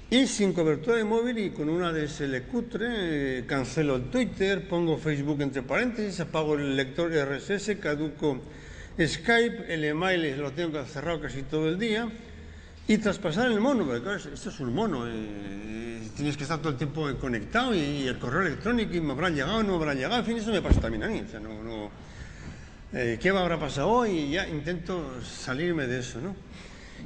y sin cobertura de móvil y con una DSL cutre, cancelo el Twitter, pongo Facebook entre paréntesis, apago el lector RSS, caduco Skype, el email lo tengo cerrado casi todo el día, y traspasar el mono, porque claro, esto es un mono, tienes que estar todo el tiempo conectado, y el correo electrónico, y me habrá llegado, no me habrá llegado, en fin, eso me pasa también a mí, o sea, ¿qué me habrá pasado hoy? Y ya intento salirme de eso, ¿no?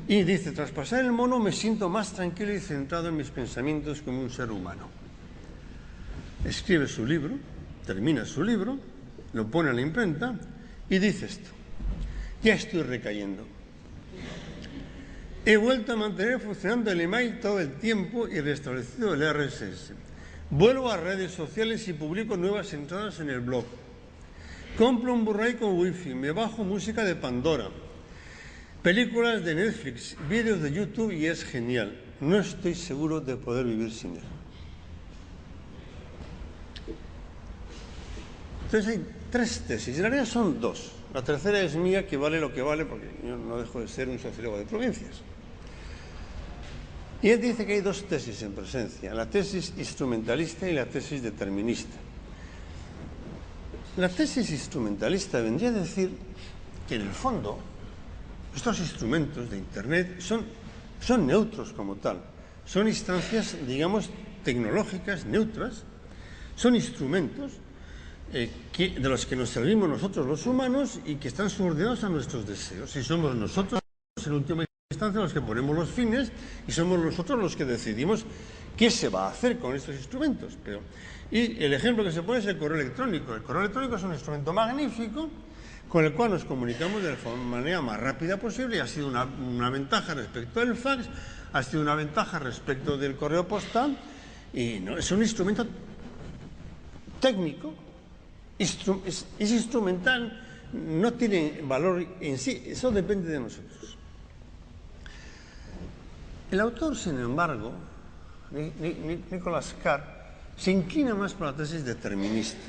Y dice, tras pasar el mono me siento más tranquilo y centrado en mis pensamientos como un ser humano. Escribe su libro, termina su libro, lo pone a la imprenta y dice esto, ya estoy recayendo. He vuelto a mantener funcionando el email todo el tiempo y restablecido el RSS. Vuelvo a redes sociales y publico nuevas entradas en el blog. Compro un Blu-ray con wifi, me bajo música de Pandora, películas de Netflix, vídeos de YouTube y es genial. no estoy seguro de poder vivir sin él. Entonces hay 3 tesis, en realidad son 2. La tercera es mía, que vale lo que vale, porque yo no dejo de ser un sociólogo de provincias. Y él dice que hay 2 tesis en presencia, la tesis instrumentalista y la tesis determinista. La tesis instrumentalista vendría a decir que en el fondo estos instrumentos de Internet son neutros como tal, son instancias, digamos, tecnológicas neutras, son instrumentos de los que nos servimos nosotros los humanos y que están subordinados a nuestros deseos. Y somos nosotros, en última instancia, los que ponemos los fines y somos nosotros los que decidimos qué se va a hacer con estos instrumentos. Y el ejemplo que se pone es el correo electrónico. El correo electrónico es un instrumento magnífico con el cual nos comunicamos de la manera más rápida posible, y ha sido una ventaja respecto del fax, ha sido una ventaja respecto del correo postal, y no, es un instrumento técnico, es instrumental, no tiene valor en sí, eso depende de nosotros. El autor, sin embargo, Nicholas Carr, se inclina más por la tesis determinista.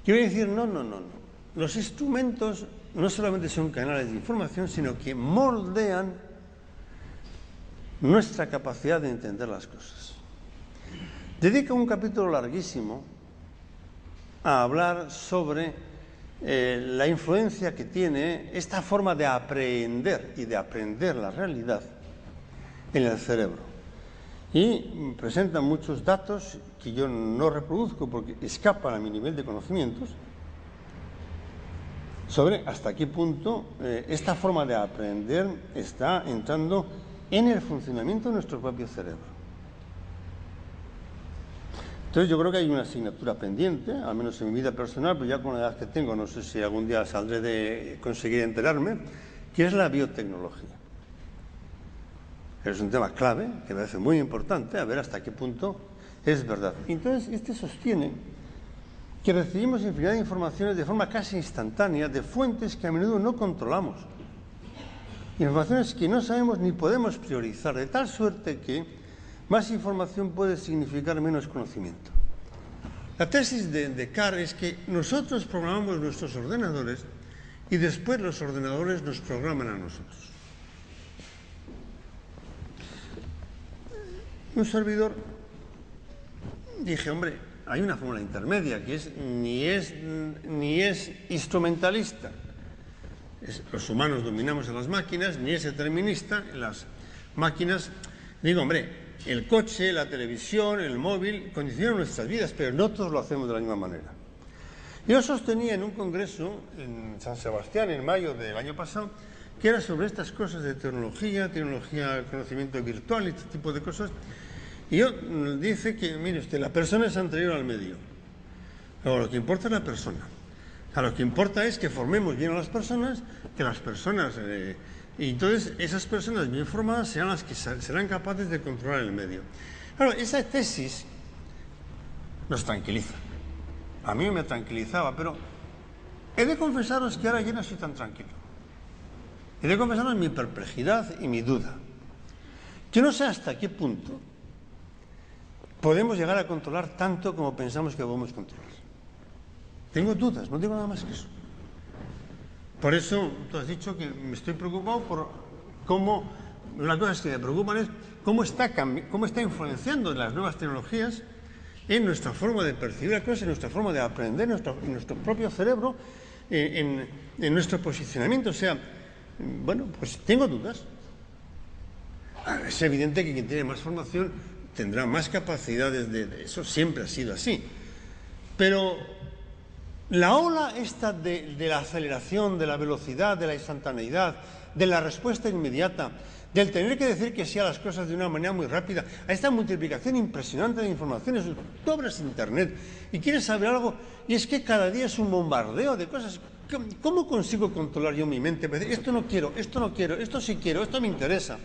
Quiere decir, no. Los instrumentos no solamente son canales de información, sino que moldean nuestra capacidad de entender las cosas. Dedica un capítulo larguísimo a hablar sobre la influencia que tiene esta forma de aprender y de aprender la realidad en el cerebro. Y presenta muchos datos que yo no reproduzco porque escapan a mi nivel de conocimientos, sobre hasta qué punto esta forma de aprender está entrando en el funcionamiento de nuestro propio cerebro. Entonces yo creo que hay una asignatura pendiente, al menos en mi vida personal, pero ya con la edad que tengo, no sé si algún día saldré de conseguir enterarme, que es la biotecnología. Es un tema clave, que me parece muy importante, a ver hasta qué punto es verdad. Entonces, este sostiene que recibimos infinidad de informaciones de forma casi instantánea de fuentes que a menudo no controlamos. Informaciones que no sabemos ni podemos priorizar, de tal suerte que más información puede significar menos conocimiento. La tesis de Carr es que nosotros programamos nuestros ordenadores y después los ordenadores nos programan a nosotros. Un servidor dije, hombre, hay una fórmula intermedia que ni es instrumentalista, los humanos dominamos a las máquinas, ni es determinista, las máquinas. Digo, hombre, el coche, la televisión, el móvil condicionan nuestras vidas, pero no todos lo hacemos de la misma manera. Yo sostenía en un congreso en San Sebastián en mayo del año pasado que era sobre estas cosas de tecnología, conocimiento virtual y este tipo de cosas. Y yo dice que, mire usted, la persona es anterior al medio. Luego, lo que importa es la persona. O sea, lo que importa es que formemos bien a las personas, que las personas... y entonces esas personas bien formadas serán las que serán capaces de controlar el medio. Claro, esa tesis nos tranquiliza. A mí me tranquilizaba, pero he de confesaros que ahora yo no soy tan tranquilo. He de confesaros mi perplejidad y mi duda. Yo no sé hasta qué punto podemos llegar a controlar tanto como pensamos que podemos controlar. Tengo dudas, no digo nada más que eso. Por eso tú has dicho que me estoy preocupado por cómo, las cosas que me preocupan es cómo está influenciando las nuevas tecnologías en nuestra forma de percibir las cosas, en nuestra forma de aprender, en nuestro propio cerebro, en nuestro posicionamiento. O sea, bueno, pues tengo dudas. Es evidente que quien tiene más formación tendrá más capacidades de eso, siempre ha sido así. Pero la ola esta de la aceleración, de la velocidad, de la instantaneidad, de la respuesta inmediata, del tener que decir que sí a las cosas de una manera muy rápida, a esta multiplicación impresionante de informaciones, tú abres Internet y quieres saber algo, y es que cada día es un bombardeo de cosas. ¿Cómo consigo controlar yo mi mente? Esto no quiero, esto sí quiero, esto me interesa.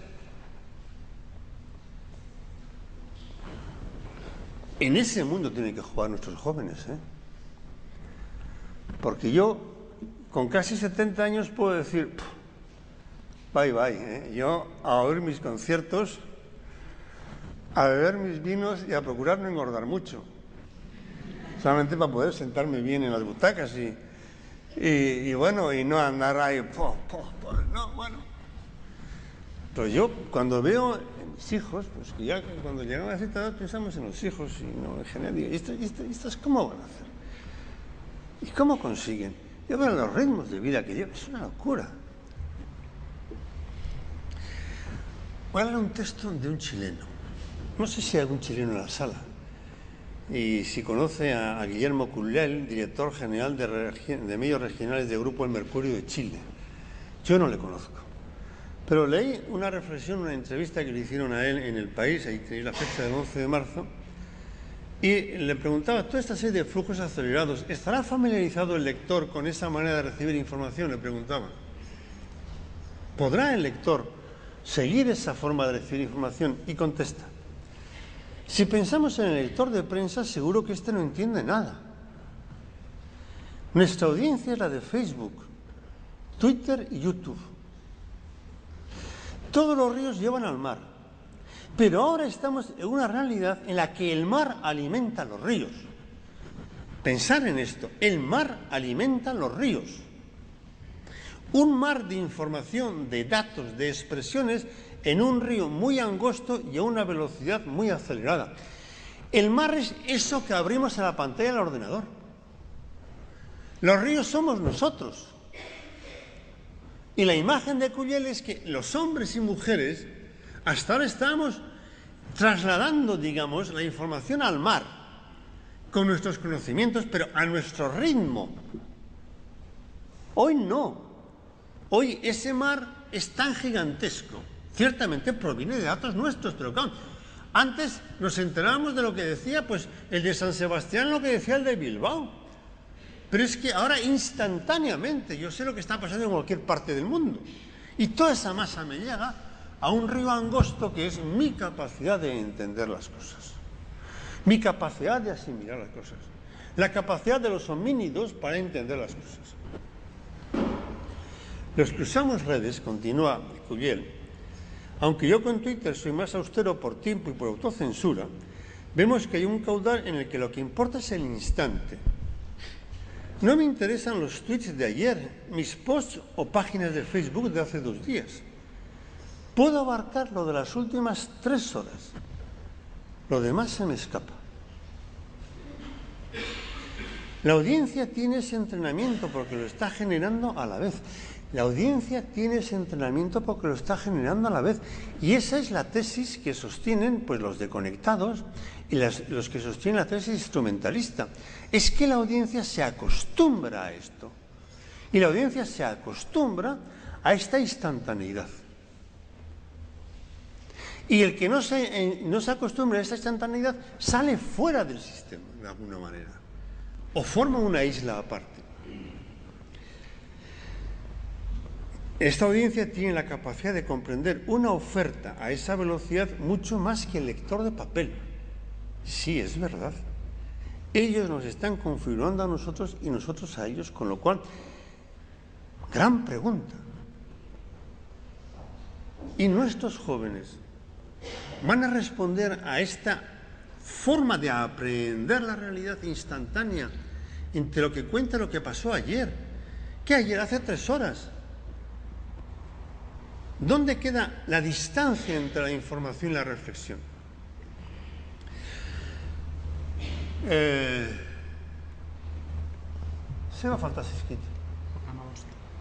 En ese mundo tienen que jugar nuestros jóvenes, Porque yo, con casi 70 años, puedo decir, bye, yo a oír mis conciertos a beber mis vinos y a procurar no engordar mucho, solamente para poder sentarme bien en las butacas y bueno, y no andar ahí, no, bueno. Pero yo cuando veo mis hijos, pues que ya cuando llegamos a cierta edad pensamos en los hijos y no en general, digo, ¿y estos cómo van a hacer? ¿Y cómo consiguen? Yo veo los ritmos de vida que llevan, es una locura. Voy a leer un texto de un chileno. No sé si hay algún chileno en la sala. Y si conoce a Guillermo Cullell, director general de medios regionales del Grupo El Mercurio de Chile. Yo no le conozco. Pero leí una reflexión, una entrevista que le hicieron a él en El País, ahí tenéis la fecha del 11 de marzo, y le preguntaba, toda esta serie de flujos acelerados, ¿estará familiarizado el lector con esa manera de recibir información? Le preguntaba. ¿Podrá el lector seguir esa forma de recibir información? Y contesta. Si pensamos en el lector de prensa, seguro que éste no entiende nada. Nuestra audiencia es la de Facebook, Twitter y YouTube. Todos los ríos llevan al mar, pero ahora estamos en una realidad en la que el mar alimenta los ríos. Pensar en esto, el mar alimenta los ríos. Un mar de información, de datos, de expresiones en un río muy angosto y a una velocidad muy acelerada. El mar es eso que abrimos en la pantalla del ordenador. Los ríos somos nosotros. Y la imagen de Cullell es que los hombres y mujeres hasta ahora estábamos trasladando, digamos, la información al mar con nuestros conocimientos, pero a nuestro ritmo. Hoy no. Hoy ese mar es tan gigantesco. Ciertamente proviene de datos nuestros, pero claro, antes nos enterábamos de lo que decía pues el de San Sebastián, lo que decía el de Bilbao. Pero es que ahora instantáneamente yo sé lo que está pasando en cualquier parte del mundo. Y toda esa masa me llega a un río angosto que es mi capacidad de entender las cosas. Mi capacidad de asimilar las cosas. La capacidad de los homínidos para entender las cosas. Los que usamos redes, continúa Cullell, aunque yo con Twitter soy más austero por tiempo y por autocensura, vemos que hay un caudal en el que lo que importa es el instante. No me interesan los tweets de ayer, mis posts o páginas de Facebook de hace 2 días. Puedo abarcar lo de las últimas 3 horas. Lo demás se me escapa. La audiencia tiene ese entrenamiento porque lo está generando a la vez. La audiencia tiene ese entrenamiento porque lo está generando a la vez. Y esa es la tesis que sostienen pues, los de Conectados y los que sostienen la tesis instrumentalista. Es que la audiencia se acostumbra a esto. Y la audiencia se acostumbra a esta instantaneidad. Y el que no se acostumbra a esta instantaneidad sale fuera del sistema, de alguna manera. O forma una isla aparte. Esta audiencia tiene la capacidad de comprender una oferta a esa velocidad mucho más que el lector de papel. Sí, es verdad. Ellos nos están configurando a nosotros y nosotros a ellos, con lo cual, gran pregunta. ¿Y nuestros jóvenes van a responder a esta forma de aprender la realidad instantánea entre lo que cuenta y lo que pasó ayer? ¿Qué ayer? Hace 3 horas. ¿Dónde queda la distancia entre la información y la reflexión? Se va a faltar Sisquito.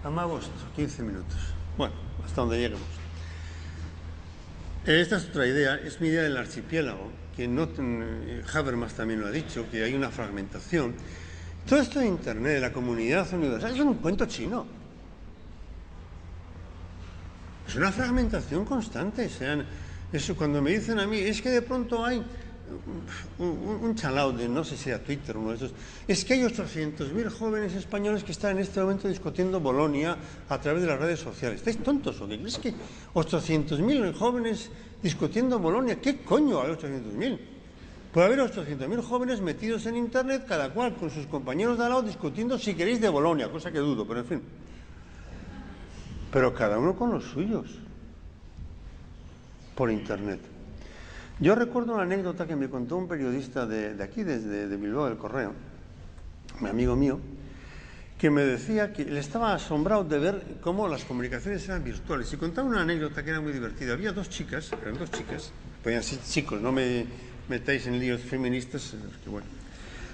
Amagosto, 15 minutos. Bueno, hasta donde lleguemos. Esta es otra idea, es mi idea del archipiélago, que Habermas también lo ha dicho, que hay una fragmentación. Todo esto de Internet, de la comunidad universal, es un cuento chino. Es una fragmentación constante. Eso cuando me dicen a mí, es que de pronto hay un chalao de, no sé si era Twitter, uno de esos, es que hay 800.000 jóvenes españoles que están en este momento discutiendo Bolonia a través de las redes sociales. ¿Estáis tontos o qué? ¿Es que 800.000 jóvenes discutiendo Bolonia? ¿Qué coño hay 800.000? Puede haber 800.000 jóvenes metidos en Internet, cada cual con sus compañeros de al lado discutiendo, si queréis, de Bolonia, cosa que dudo, pero en fin. Pero cada uno con los suyos, por Internet. Yo recuerdo una anécdota que me contó un periodista de aquí, de Bilbao, del Correo, un amigo mío, que me decía que él estaba asombrado de ver cómo las comunicaciones eran virtuales. Y contaba una anécdota que era muy divertida. Había dos chicas, podían ser chicos, no me metáis en líos feministas, que bueno.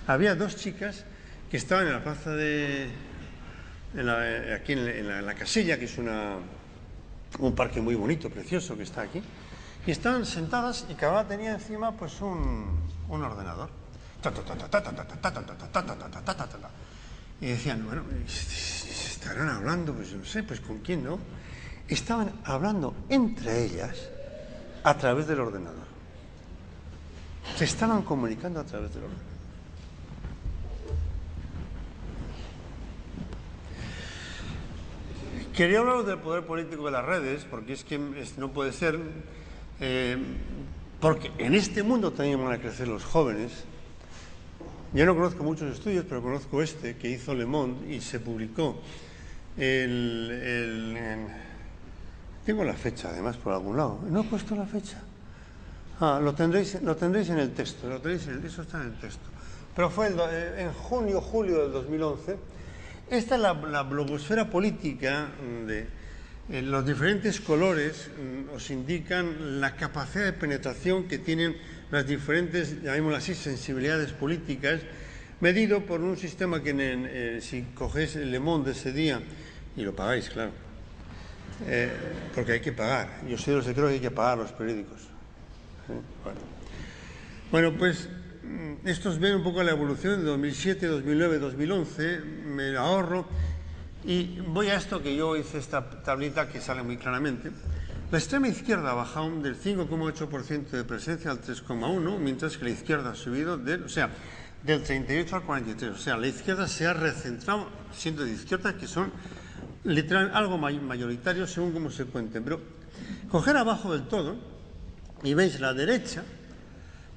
Había dos chicas que estaban en la plaza aquí en la Casilla, que es un parque muy bonito, precioso, que está aquí. Y estaban sentadas y cada una tenía encima pues un ordenador. Y decían, bueno, ¿estarán hablando? Pues no sé, pues ¿con quién no? Estaban hablando entre ellas a través del ordenador. Se estaban comunicando a través del ordenador. Quería hablar del poder político de las redes, porque es que no puede ser, porque en este mundo también van a crecer los jóvenes. Yo no conozco muchos estudios, pero conozco este que hizo Le Monde y se publicó. Tengo la fecha, además, por algún lado. ¿No he puesto la fecha? Lo tendréis en el texto. Eso está en el texto. Pero fue en junio, julio del 2011. Esta es la blogosfera política los diferentes colores os indican la capacidad de penetración que tienen las diferentes, llamémoslo así, sensibilidades políticas, medido por un sistema que si cogéis el Le Monde de ese día, y lo pagáis, claro, porque hay que pagar. Yo soy de los que creo que hay que pagar los periódicos. Bueno, pues estos ven un poco la evolución de 2007, 2009, 2011, me ahorro. Y voy a esto que yo hice esta tablita que sale muy claramente. La extrema izquierda ha bajado del 5,8% de presencia al 3,1%, mientras que la izquierda ha subido del 38 al 43%. O sea, la izquierda se ha recentrado, siendo de izquierda, que son literalmente algo mayoritarios según cómo se cuenten. Pero coger abajo del todo y veis la derecha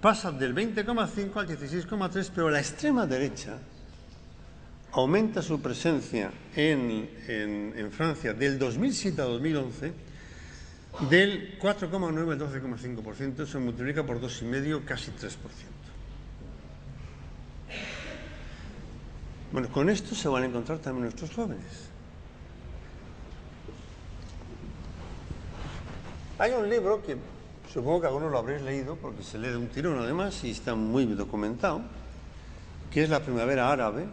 pasa del 20,5 al 16,3%, pero la extrema derecha aumenta su presencia en Francia del 2007 a 2011 del 4,9 al 12,5%, se multiplica por 2,5, casi 3%. Bueno, con esto se van a encontrar también nuestros jóvenes. Hay un libro que supongo que algunos lo habréis leído porque se lee de un tirón además y está muy documentado, que es La Primavera Árabe,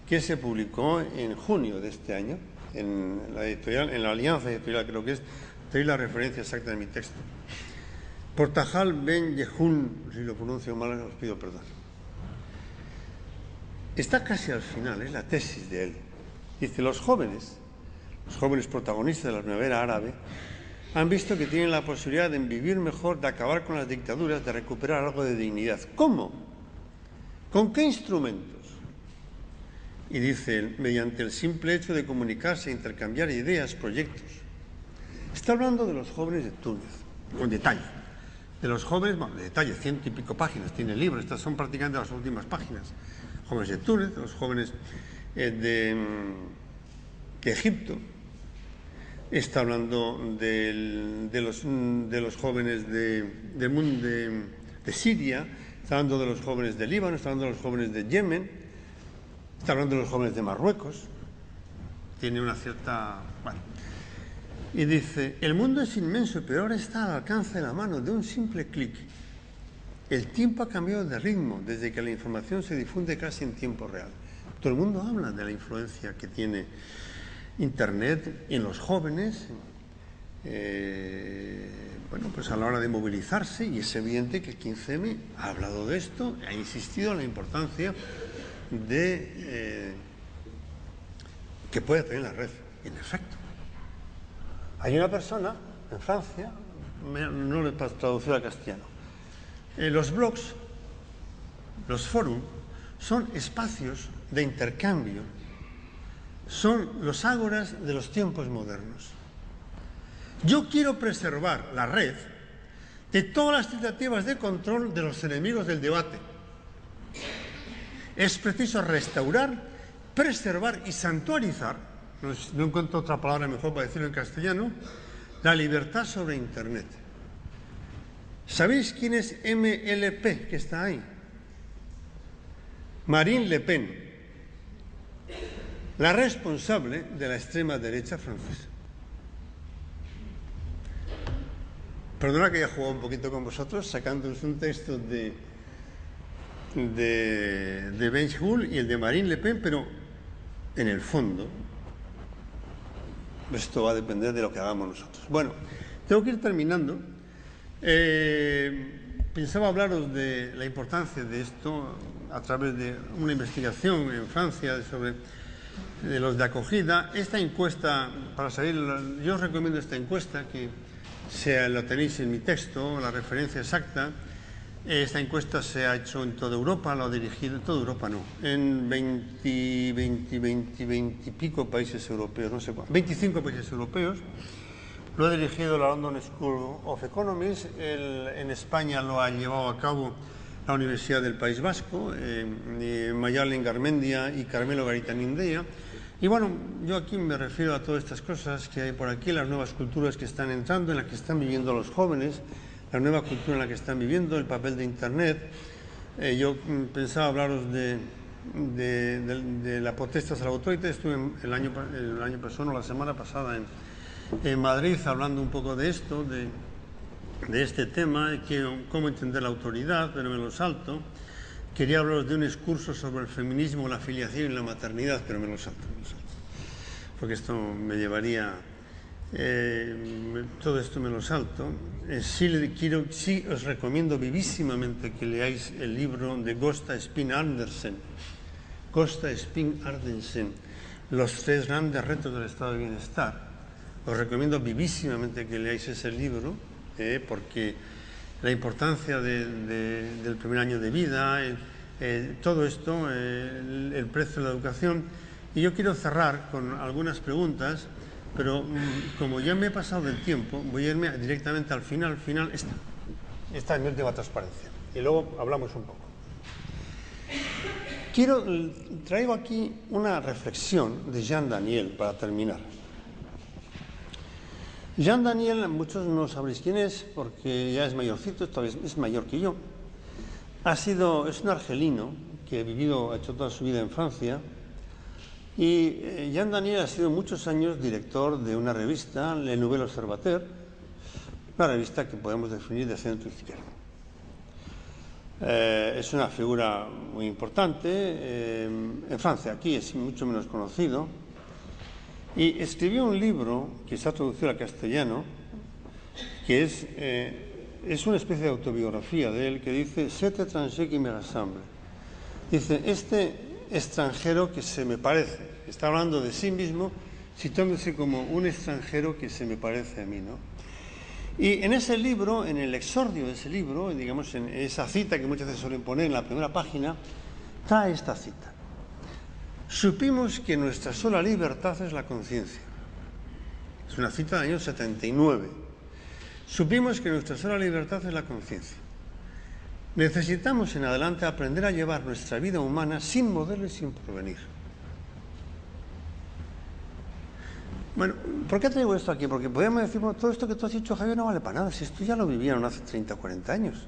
que se publicó en junio de este año en la editorial, en la Alianza Editorial, creo que es. Tenéis la referencia exacta de mi texto. Por Tajal Ben Yehun, si lo pronuncio mal, os pido perdón. Está casi al final, es la tesis de él. Dice, los jóvenes protagonistas de la primavera árabe, han visto que tienen la posibilidad de vivir mejor, de acabar con las dictaduras, de recuperar algo de dignidad. ¿Cómo? ¿Con qué instrumentos? Y dice, mediante el simple hecho de comunicarse, intercambiar ideas, proyectos. Está hablando de los jóvenes de Túnez, con detalle. De los jóvenes, bueno, de detalle, 100 y pico páginas tiene el libro, estas son prácticamente las últimas páginas. Jóvenes de Túnez, de los jóvenes de Egipto. Está hablando de los jóvenes de Siria, está hablando de los jóvenes de Líbano, está hablando de los jóvenes de Yemen, está hablando de los jóvenes de Marruecos. Tiene una cierta... Bueno. Y dice, el mundo es inmenso, pero ahora está al alcance de la mano, de un simple clic. El tiempo ha cambiado de ritmo desde que la información se difunde casi en tiempo real. Todo el mundo habla de la influencia que tiene Internet en los jóvenes, bueno, pues a la hora de movilizarse, y es evidente que el 15M ha hablado de esto, ha insistido en la importancia de que pueda tener la red. En efecto, hay una persona en Francia, no le he traducido al castellano, los blogs, los forums, son espacios de intercambio, son los ágoras de los tiempos modernos. Yo quiero preservar la red de todas las tentativas de control de los enemigos del debate. Es preciso restaurar, preservar y santuarizar, no encuentro otra palabra mejor para decirlo en castellano, la libertad sobre Internet. ¿Sabéis quién es MLP, que está ahí? Marine Le Pen, la responsable de la extrema derecha francesa. Perdona que haya jugado un poquito con vosotros, sacándoos un texto de Benjul y el de Marine Le Pen, pero en el fondo esto va a depender de lo que hagamos nosotros. Bueno, tengo que ir terminando. Pensaba hablaros de la importancia de esto a través de una investigación en Francia sobre de los de acogida. Esta encuesta, para saber, yo os recomiendo esta encuesta, que la tenéis en mi texto, la referencia exacta. Esta encuesta se ha hecho en toda Europa, la ha dirigido en toda Europa, no, en 20 y pico países europeos, no sé cuántos, 25 países europeos. Lo ha dirigido la London School of Economics. En España lo ha llevado a cabo la Universidad del País Vasco, Mayalen Garmendia y Carmelo Garitano-Indea. Y bueno, yo aquí me refiero a todas estas cosas que hay por aquí, las nuevas culturas que están entrando, en las que están viviendo los jóvenes, la nueva cultura en la que están viviendo, el papel de Internet. Yo pensaba hablaros de la protesta a la autoridad. Estuve el año pasado, la semana pasada, en Madrid, hablando un poco de esto, de este tema, cómo entender la autoridad, pero me lo salto. Quería hablaros de un discurso sobre el feminismo, la filiación y la maternidad, pero me lo salto, porque esto me llevaría... todo esto me lo salto. Sí os recomiendo vivísimamente que leáis el libro de Gösta Spin Andersen, Los tres grandes retos del estado de bienestar. Os recomiendo vivísimamente que leáis ese libro, porque la importancia del primer año de vida, todo esto, el precio de la educación. Y yo quiero cerrar con algunas preguntas, pero como ya me he pasado del tiempo, voy a irme directamente al final. Esta es mi última transparencia. Y luego hablamos un poco. Traigo aquí una reflexión de Jean Daniel para terminar. Jean Daniel, muchos no sabréis quién es, porque ya es mayorcito, todavía es mayor que yo. Es un argelino que ha hecho toda su vida en Francia. Y Jean Daniel ha sido muchos años director de una revista, Le Nouvel Observateur, una revista que podemos definir de centro izquierda. Es una figura muy importante en Francia. Aquí es mucho menos conocido. Y escribió un libro que se ha traducido al castellano, que es una especie de autobiografía de él, que dice «Cet étranger qui me rassemble». Dice, este extranjero que se me parece. Está hablando de sí mismo, citándose como un extranjero que se me parece a mí, ¿no? Y en ese libro, en el exordio de ese libro, digamos, en esa cita que muchas veces suelen poner en la primera página, está esta cita. Supimos que nuestra sola libertad es la conciencia. Es una cita del año 79. Supimos que nuestra sola libertad es la conciencia. Necesitamos en adelante aprender a llevar nuestra vida humana sin modelo y sin porvenir. Bueno, ¿por qué traigo esto aquí? Porque podríamos decir, bueno, todo esto que tú has dicho, Javier, no vale para nada. Si esto ya lo vivieron hace 30 o 40 años.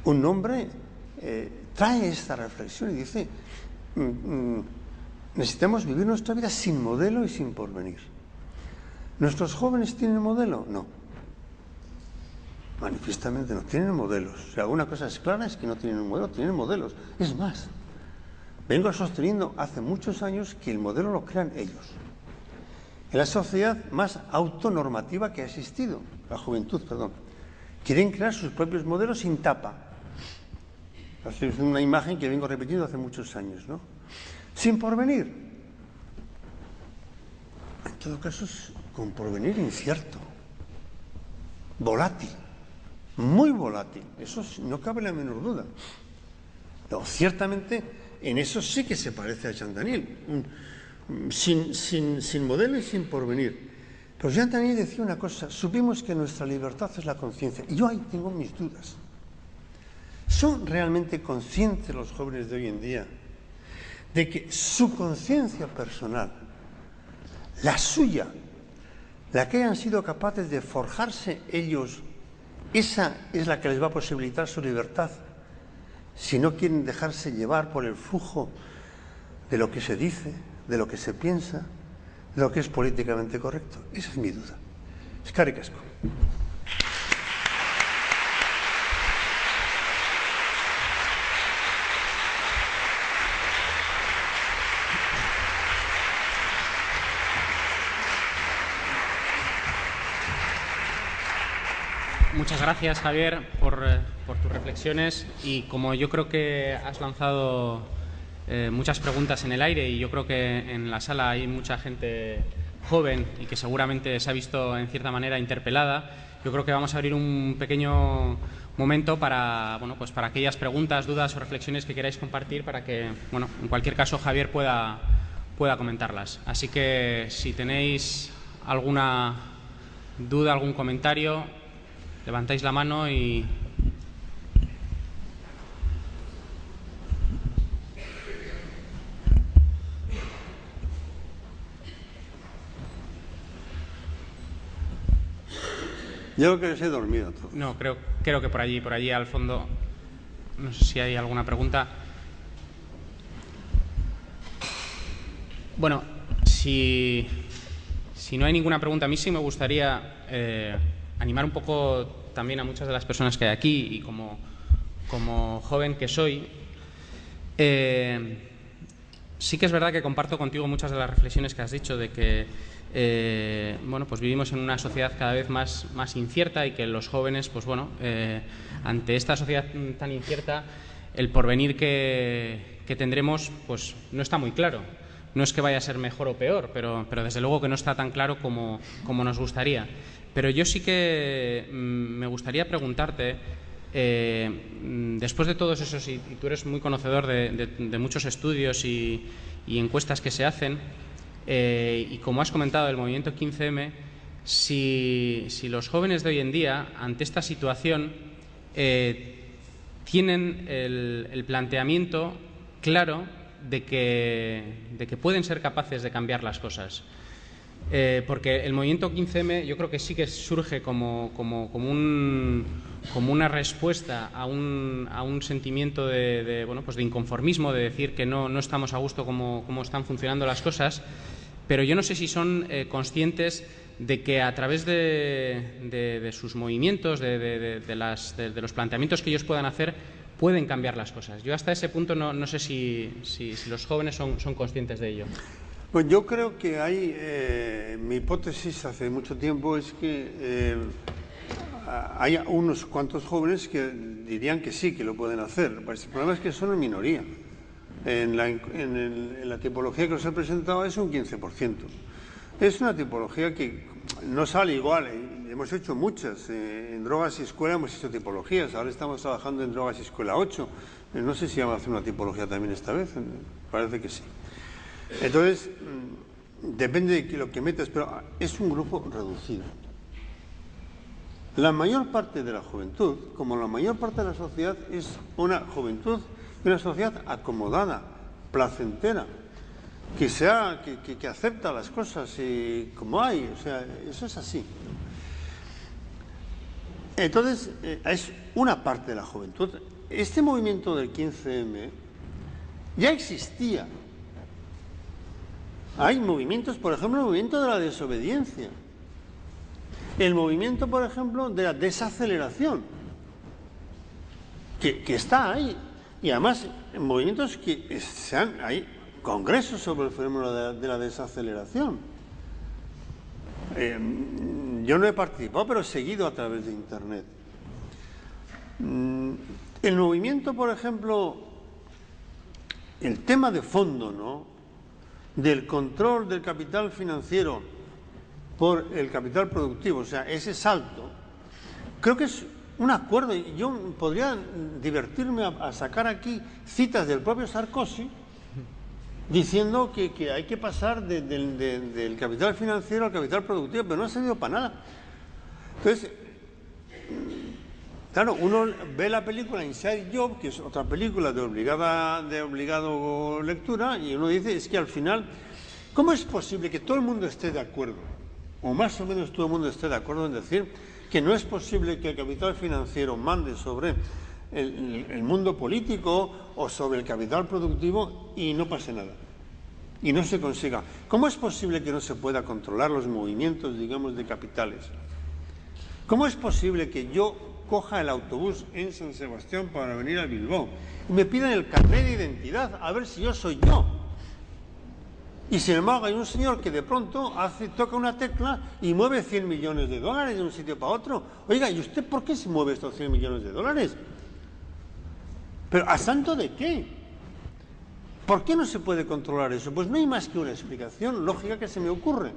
Un hombre trae esta reflexión y dice, necesitamos vivir nuestra vida sin modelo y sin porvenir. ¿Nuestros jóvenes tienen modelo? No. Manifiestamente no tienen modelos. O sea, una cosa es clara, es que no tienen un modelo, tienen modelos. Es más, vengo sosteniendo hace muchos años que el modelo lo crean ellos. En la sociedad más autonormativa que ha existido, la juventud, perdón, quieren crear sus propios modelos sin tapa. Es una imagen que vengo repitiendo hace muchos años, ¿no? Sin porvenir. En todo caso, es con porvenir incierto, volátil, muy volátil. Eso no cabe la menor duda. No, ciertamente, en eso sí que se parece a Jean Daniel, sin modelo y sin porvenir. Pero Jean Daniel decía una cosa: supimos que nuestra libertad es la conciencia. Y yo ahí tengo mis dudas. ¿Son realmente conscientes los jóvenes de hoy en día de que su conciencia personal, la suya, la que hayan sido capaces de forjarse ellos, esa es la que les va a posibilitar su libertad, si no quieren dejarse llevar por el flujo de lo que se dice, de lo que se piensa, de lo que es políticamente correcto. Esa es mi duda. Eskerrik asko. Muchas gracias, Javier, por tus reflexiones, y como yo creo que has lanzado muchas preguntas en el aire, y yo creo que en la sala hay mucha gente joven y que seguramente se ha visto en cierta manera interpelada, yo creo que vamos a abrir un pequeño momento para, bueno, pues para aquellas preguntas, dudas o reflexiones que queráis compartir, para que, bueno, en cualquier caso Javier pueda comentarlas. Así que si tenéis alguna duda, algún comentario, levantáis la mano y... Yo creo que os he dormido todos. No, creo que por allí al fondo, no sé si hay alguna pregunta. Bueno, si no hay ninguna pregunta, a mí sí me gustaría animar un poco también a muchas de las personas que hay aquí, y como joven que soy, sí que es verdad que comparto contigo muchas de las reflexiones que has dicho, de que bueno, pues vivimos en una sociedad cada vez más incierta, y que los jóvenes, pues bueno, ante esta sociedad tan incierta, el porvenir que tendremos, pues no está muy claro. No es que vaya a ser mejor o peor, pero desde luego que no está tan claro como nos gustaría. Pero yo sí que me gustaría preguntarte, después de todos esos, y tú eres muy conocedor de muchos estudios y encuestas que se hacen, y como has comentado del movimiento 15M, si los jóvenes de hoy en día, ante esta situación, tienen el planteamiento claro de que pueden ser capaces de cambiar las cosas. Porque el movimiento 15M yo creo que sí que surge como una respuesta a un sentimiento bueno, pues de inconformismo, de decir que no estamos a gusto como están funcionando las cosas, pero yo no sé si son conscientes de que a través de sus movimientos, de los planteamientos que ellos puedan hacer, pueden cambiar las cosas. Yo hasta ese punto no sé si los jóvenes son conscientes de ello. Pues yo creo que hay, mi hipótesis hace mucho tiempo es que hay unos cuantos jóvenes que dirían que sí, que lo pueden hacer. Pues el problema es que son en minoría. En la tipología que os he presentado es un 15%. Es una tipología que no sale igual. Hemos hecho muchas. En Drogas y Escuela hemos hecho tipologías. Ahora estamos trabajando en Drogas y Escuela 8. No sé si vamos a hacer una tipología también esta vez. Parece que sí. Entonces, depende de lo que metas, pero es un grupo reducido. La mayor parte de la juventud, como la mayor parte de la sociedad, es una juventud de una sociedad acomodada, placentera, que acepta las cosas como hay. O sea, eso es así. Entonces, es una parte de la juventud. Este movimiento del 15M ya existía. Hay movimientos, por ejemplo, el movimiento de la desobediencia, el movimiento, por ejemplo, de la desaceleración, que está ahí, y además movimientos que hay congresos sobre el fenómeno de la desaceleración. Yo no he participado, pero he seguido a través de Internet. El movimiento, por ejemplo, el tema de fondo, ¿no?, del control del capital financiero por el capital productivo, o sea, ese salto, creo que es un acuerdo. Yo podría divertirme a sacar aquí citas del propio Sarkozy diciendo que hay que pasar del capital financiero al capital productivo, pero no ha servido para nada. Entonces, claro, uno ve la película Inside Job, que es otra película de obligado lectura, y uno dice, es que al final, ¿cómo es posible que todo el mundo esté de acuerdo o más o menos todo el mundo esté de acuerdo en decir que no es posible que el capital financiero mande sobre el mundo político o sobre el capital productivo y no pase nada, y no se consiga. ¿Cómo es posible que no se pueda controlar los movimientos, digamos, de capitales? ¿Cómo es posible que yo coja el autobús en San Sebastián para venir a Bilbao y me pidan el carnet de identidad a ver si yo soy yo? Y sin embargo hay un señor que de pronto toca una tecla y mueve 100 millones de dólares de un sitio para otro. Oiga, ¿y usted por qué se mueve estos 100 millones de dólares? ¿Pero a santo de qué? ¿Por qué no se puede controlar eso? Pues no hay más que una explicación lógica que se me ocurre.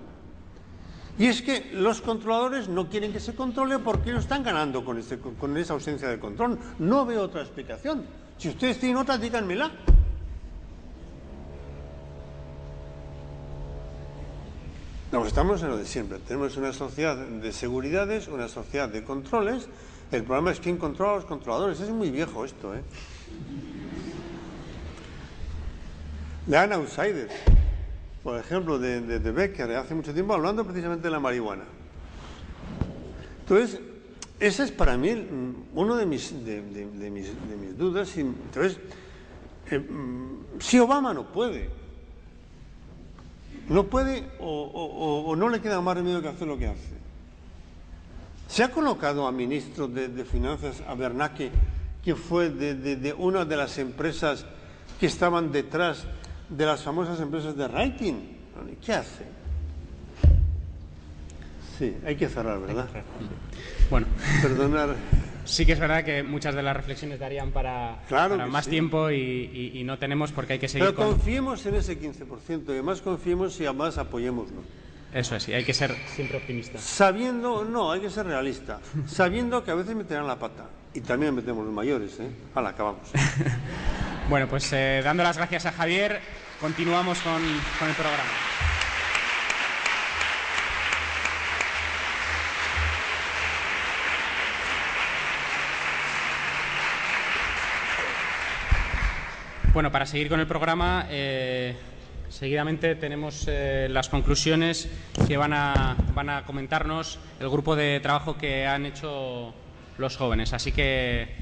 Y es que los controladores no quieren que se controle porque no están ganando con esa ausencia de control. No veo otra explicación. Si ustedes tienen otra, díganmela. No, estamos en lo de siempre. Tenemos una sociedad de seguridades, una sociedad de controles. El problema es quién controla a los controladores. Es muy viejo esto, ¿eh? Lean Outsiders, por ejemplo, de Becker, hace mucho tiempo, hablando precisamente de la marihuana. Entonces, esa es para mí uno de mis dudas. Entonces, si Obama no puede o no le queda más remedio que hacer lo que hace. Se ha colocado a ministro de Finanzas, a Bernanke, que fue de una de las empresas que estaban detrás de las famosas empresas de rating. ¿Qué hace? Sí, hay que cerrar, ¿verdad? Bueno, perdonar. Sí que es verdad que muchas de las reflexiones darían para más tiempo y no tenemos porque hay que seguir. Pero confiemos en ese 15% y además confiemos y además apoyémoslo. Eso es, sí, hay que ser siempre optimistas. Sabiendo, no, hay que ser realista, sabiendo que a veces meterán la pata. Y también metemos los mayores, ¿eh? Hala, acabamos. Bueno, pues dando las gracias a Javier, continuamos con el programa. Bueno, para seguir con el programa, seguidamente tenemos las conclusiones que van a comentarnos el grupo de trabajo que han hecho los jóvenes. Así que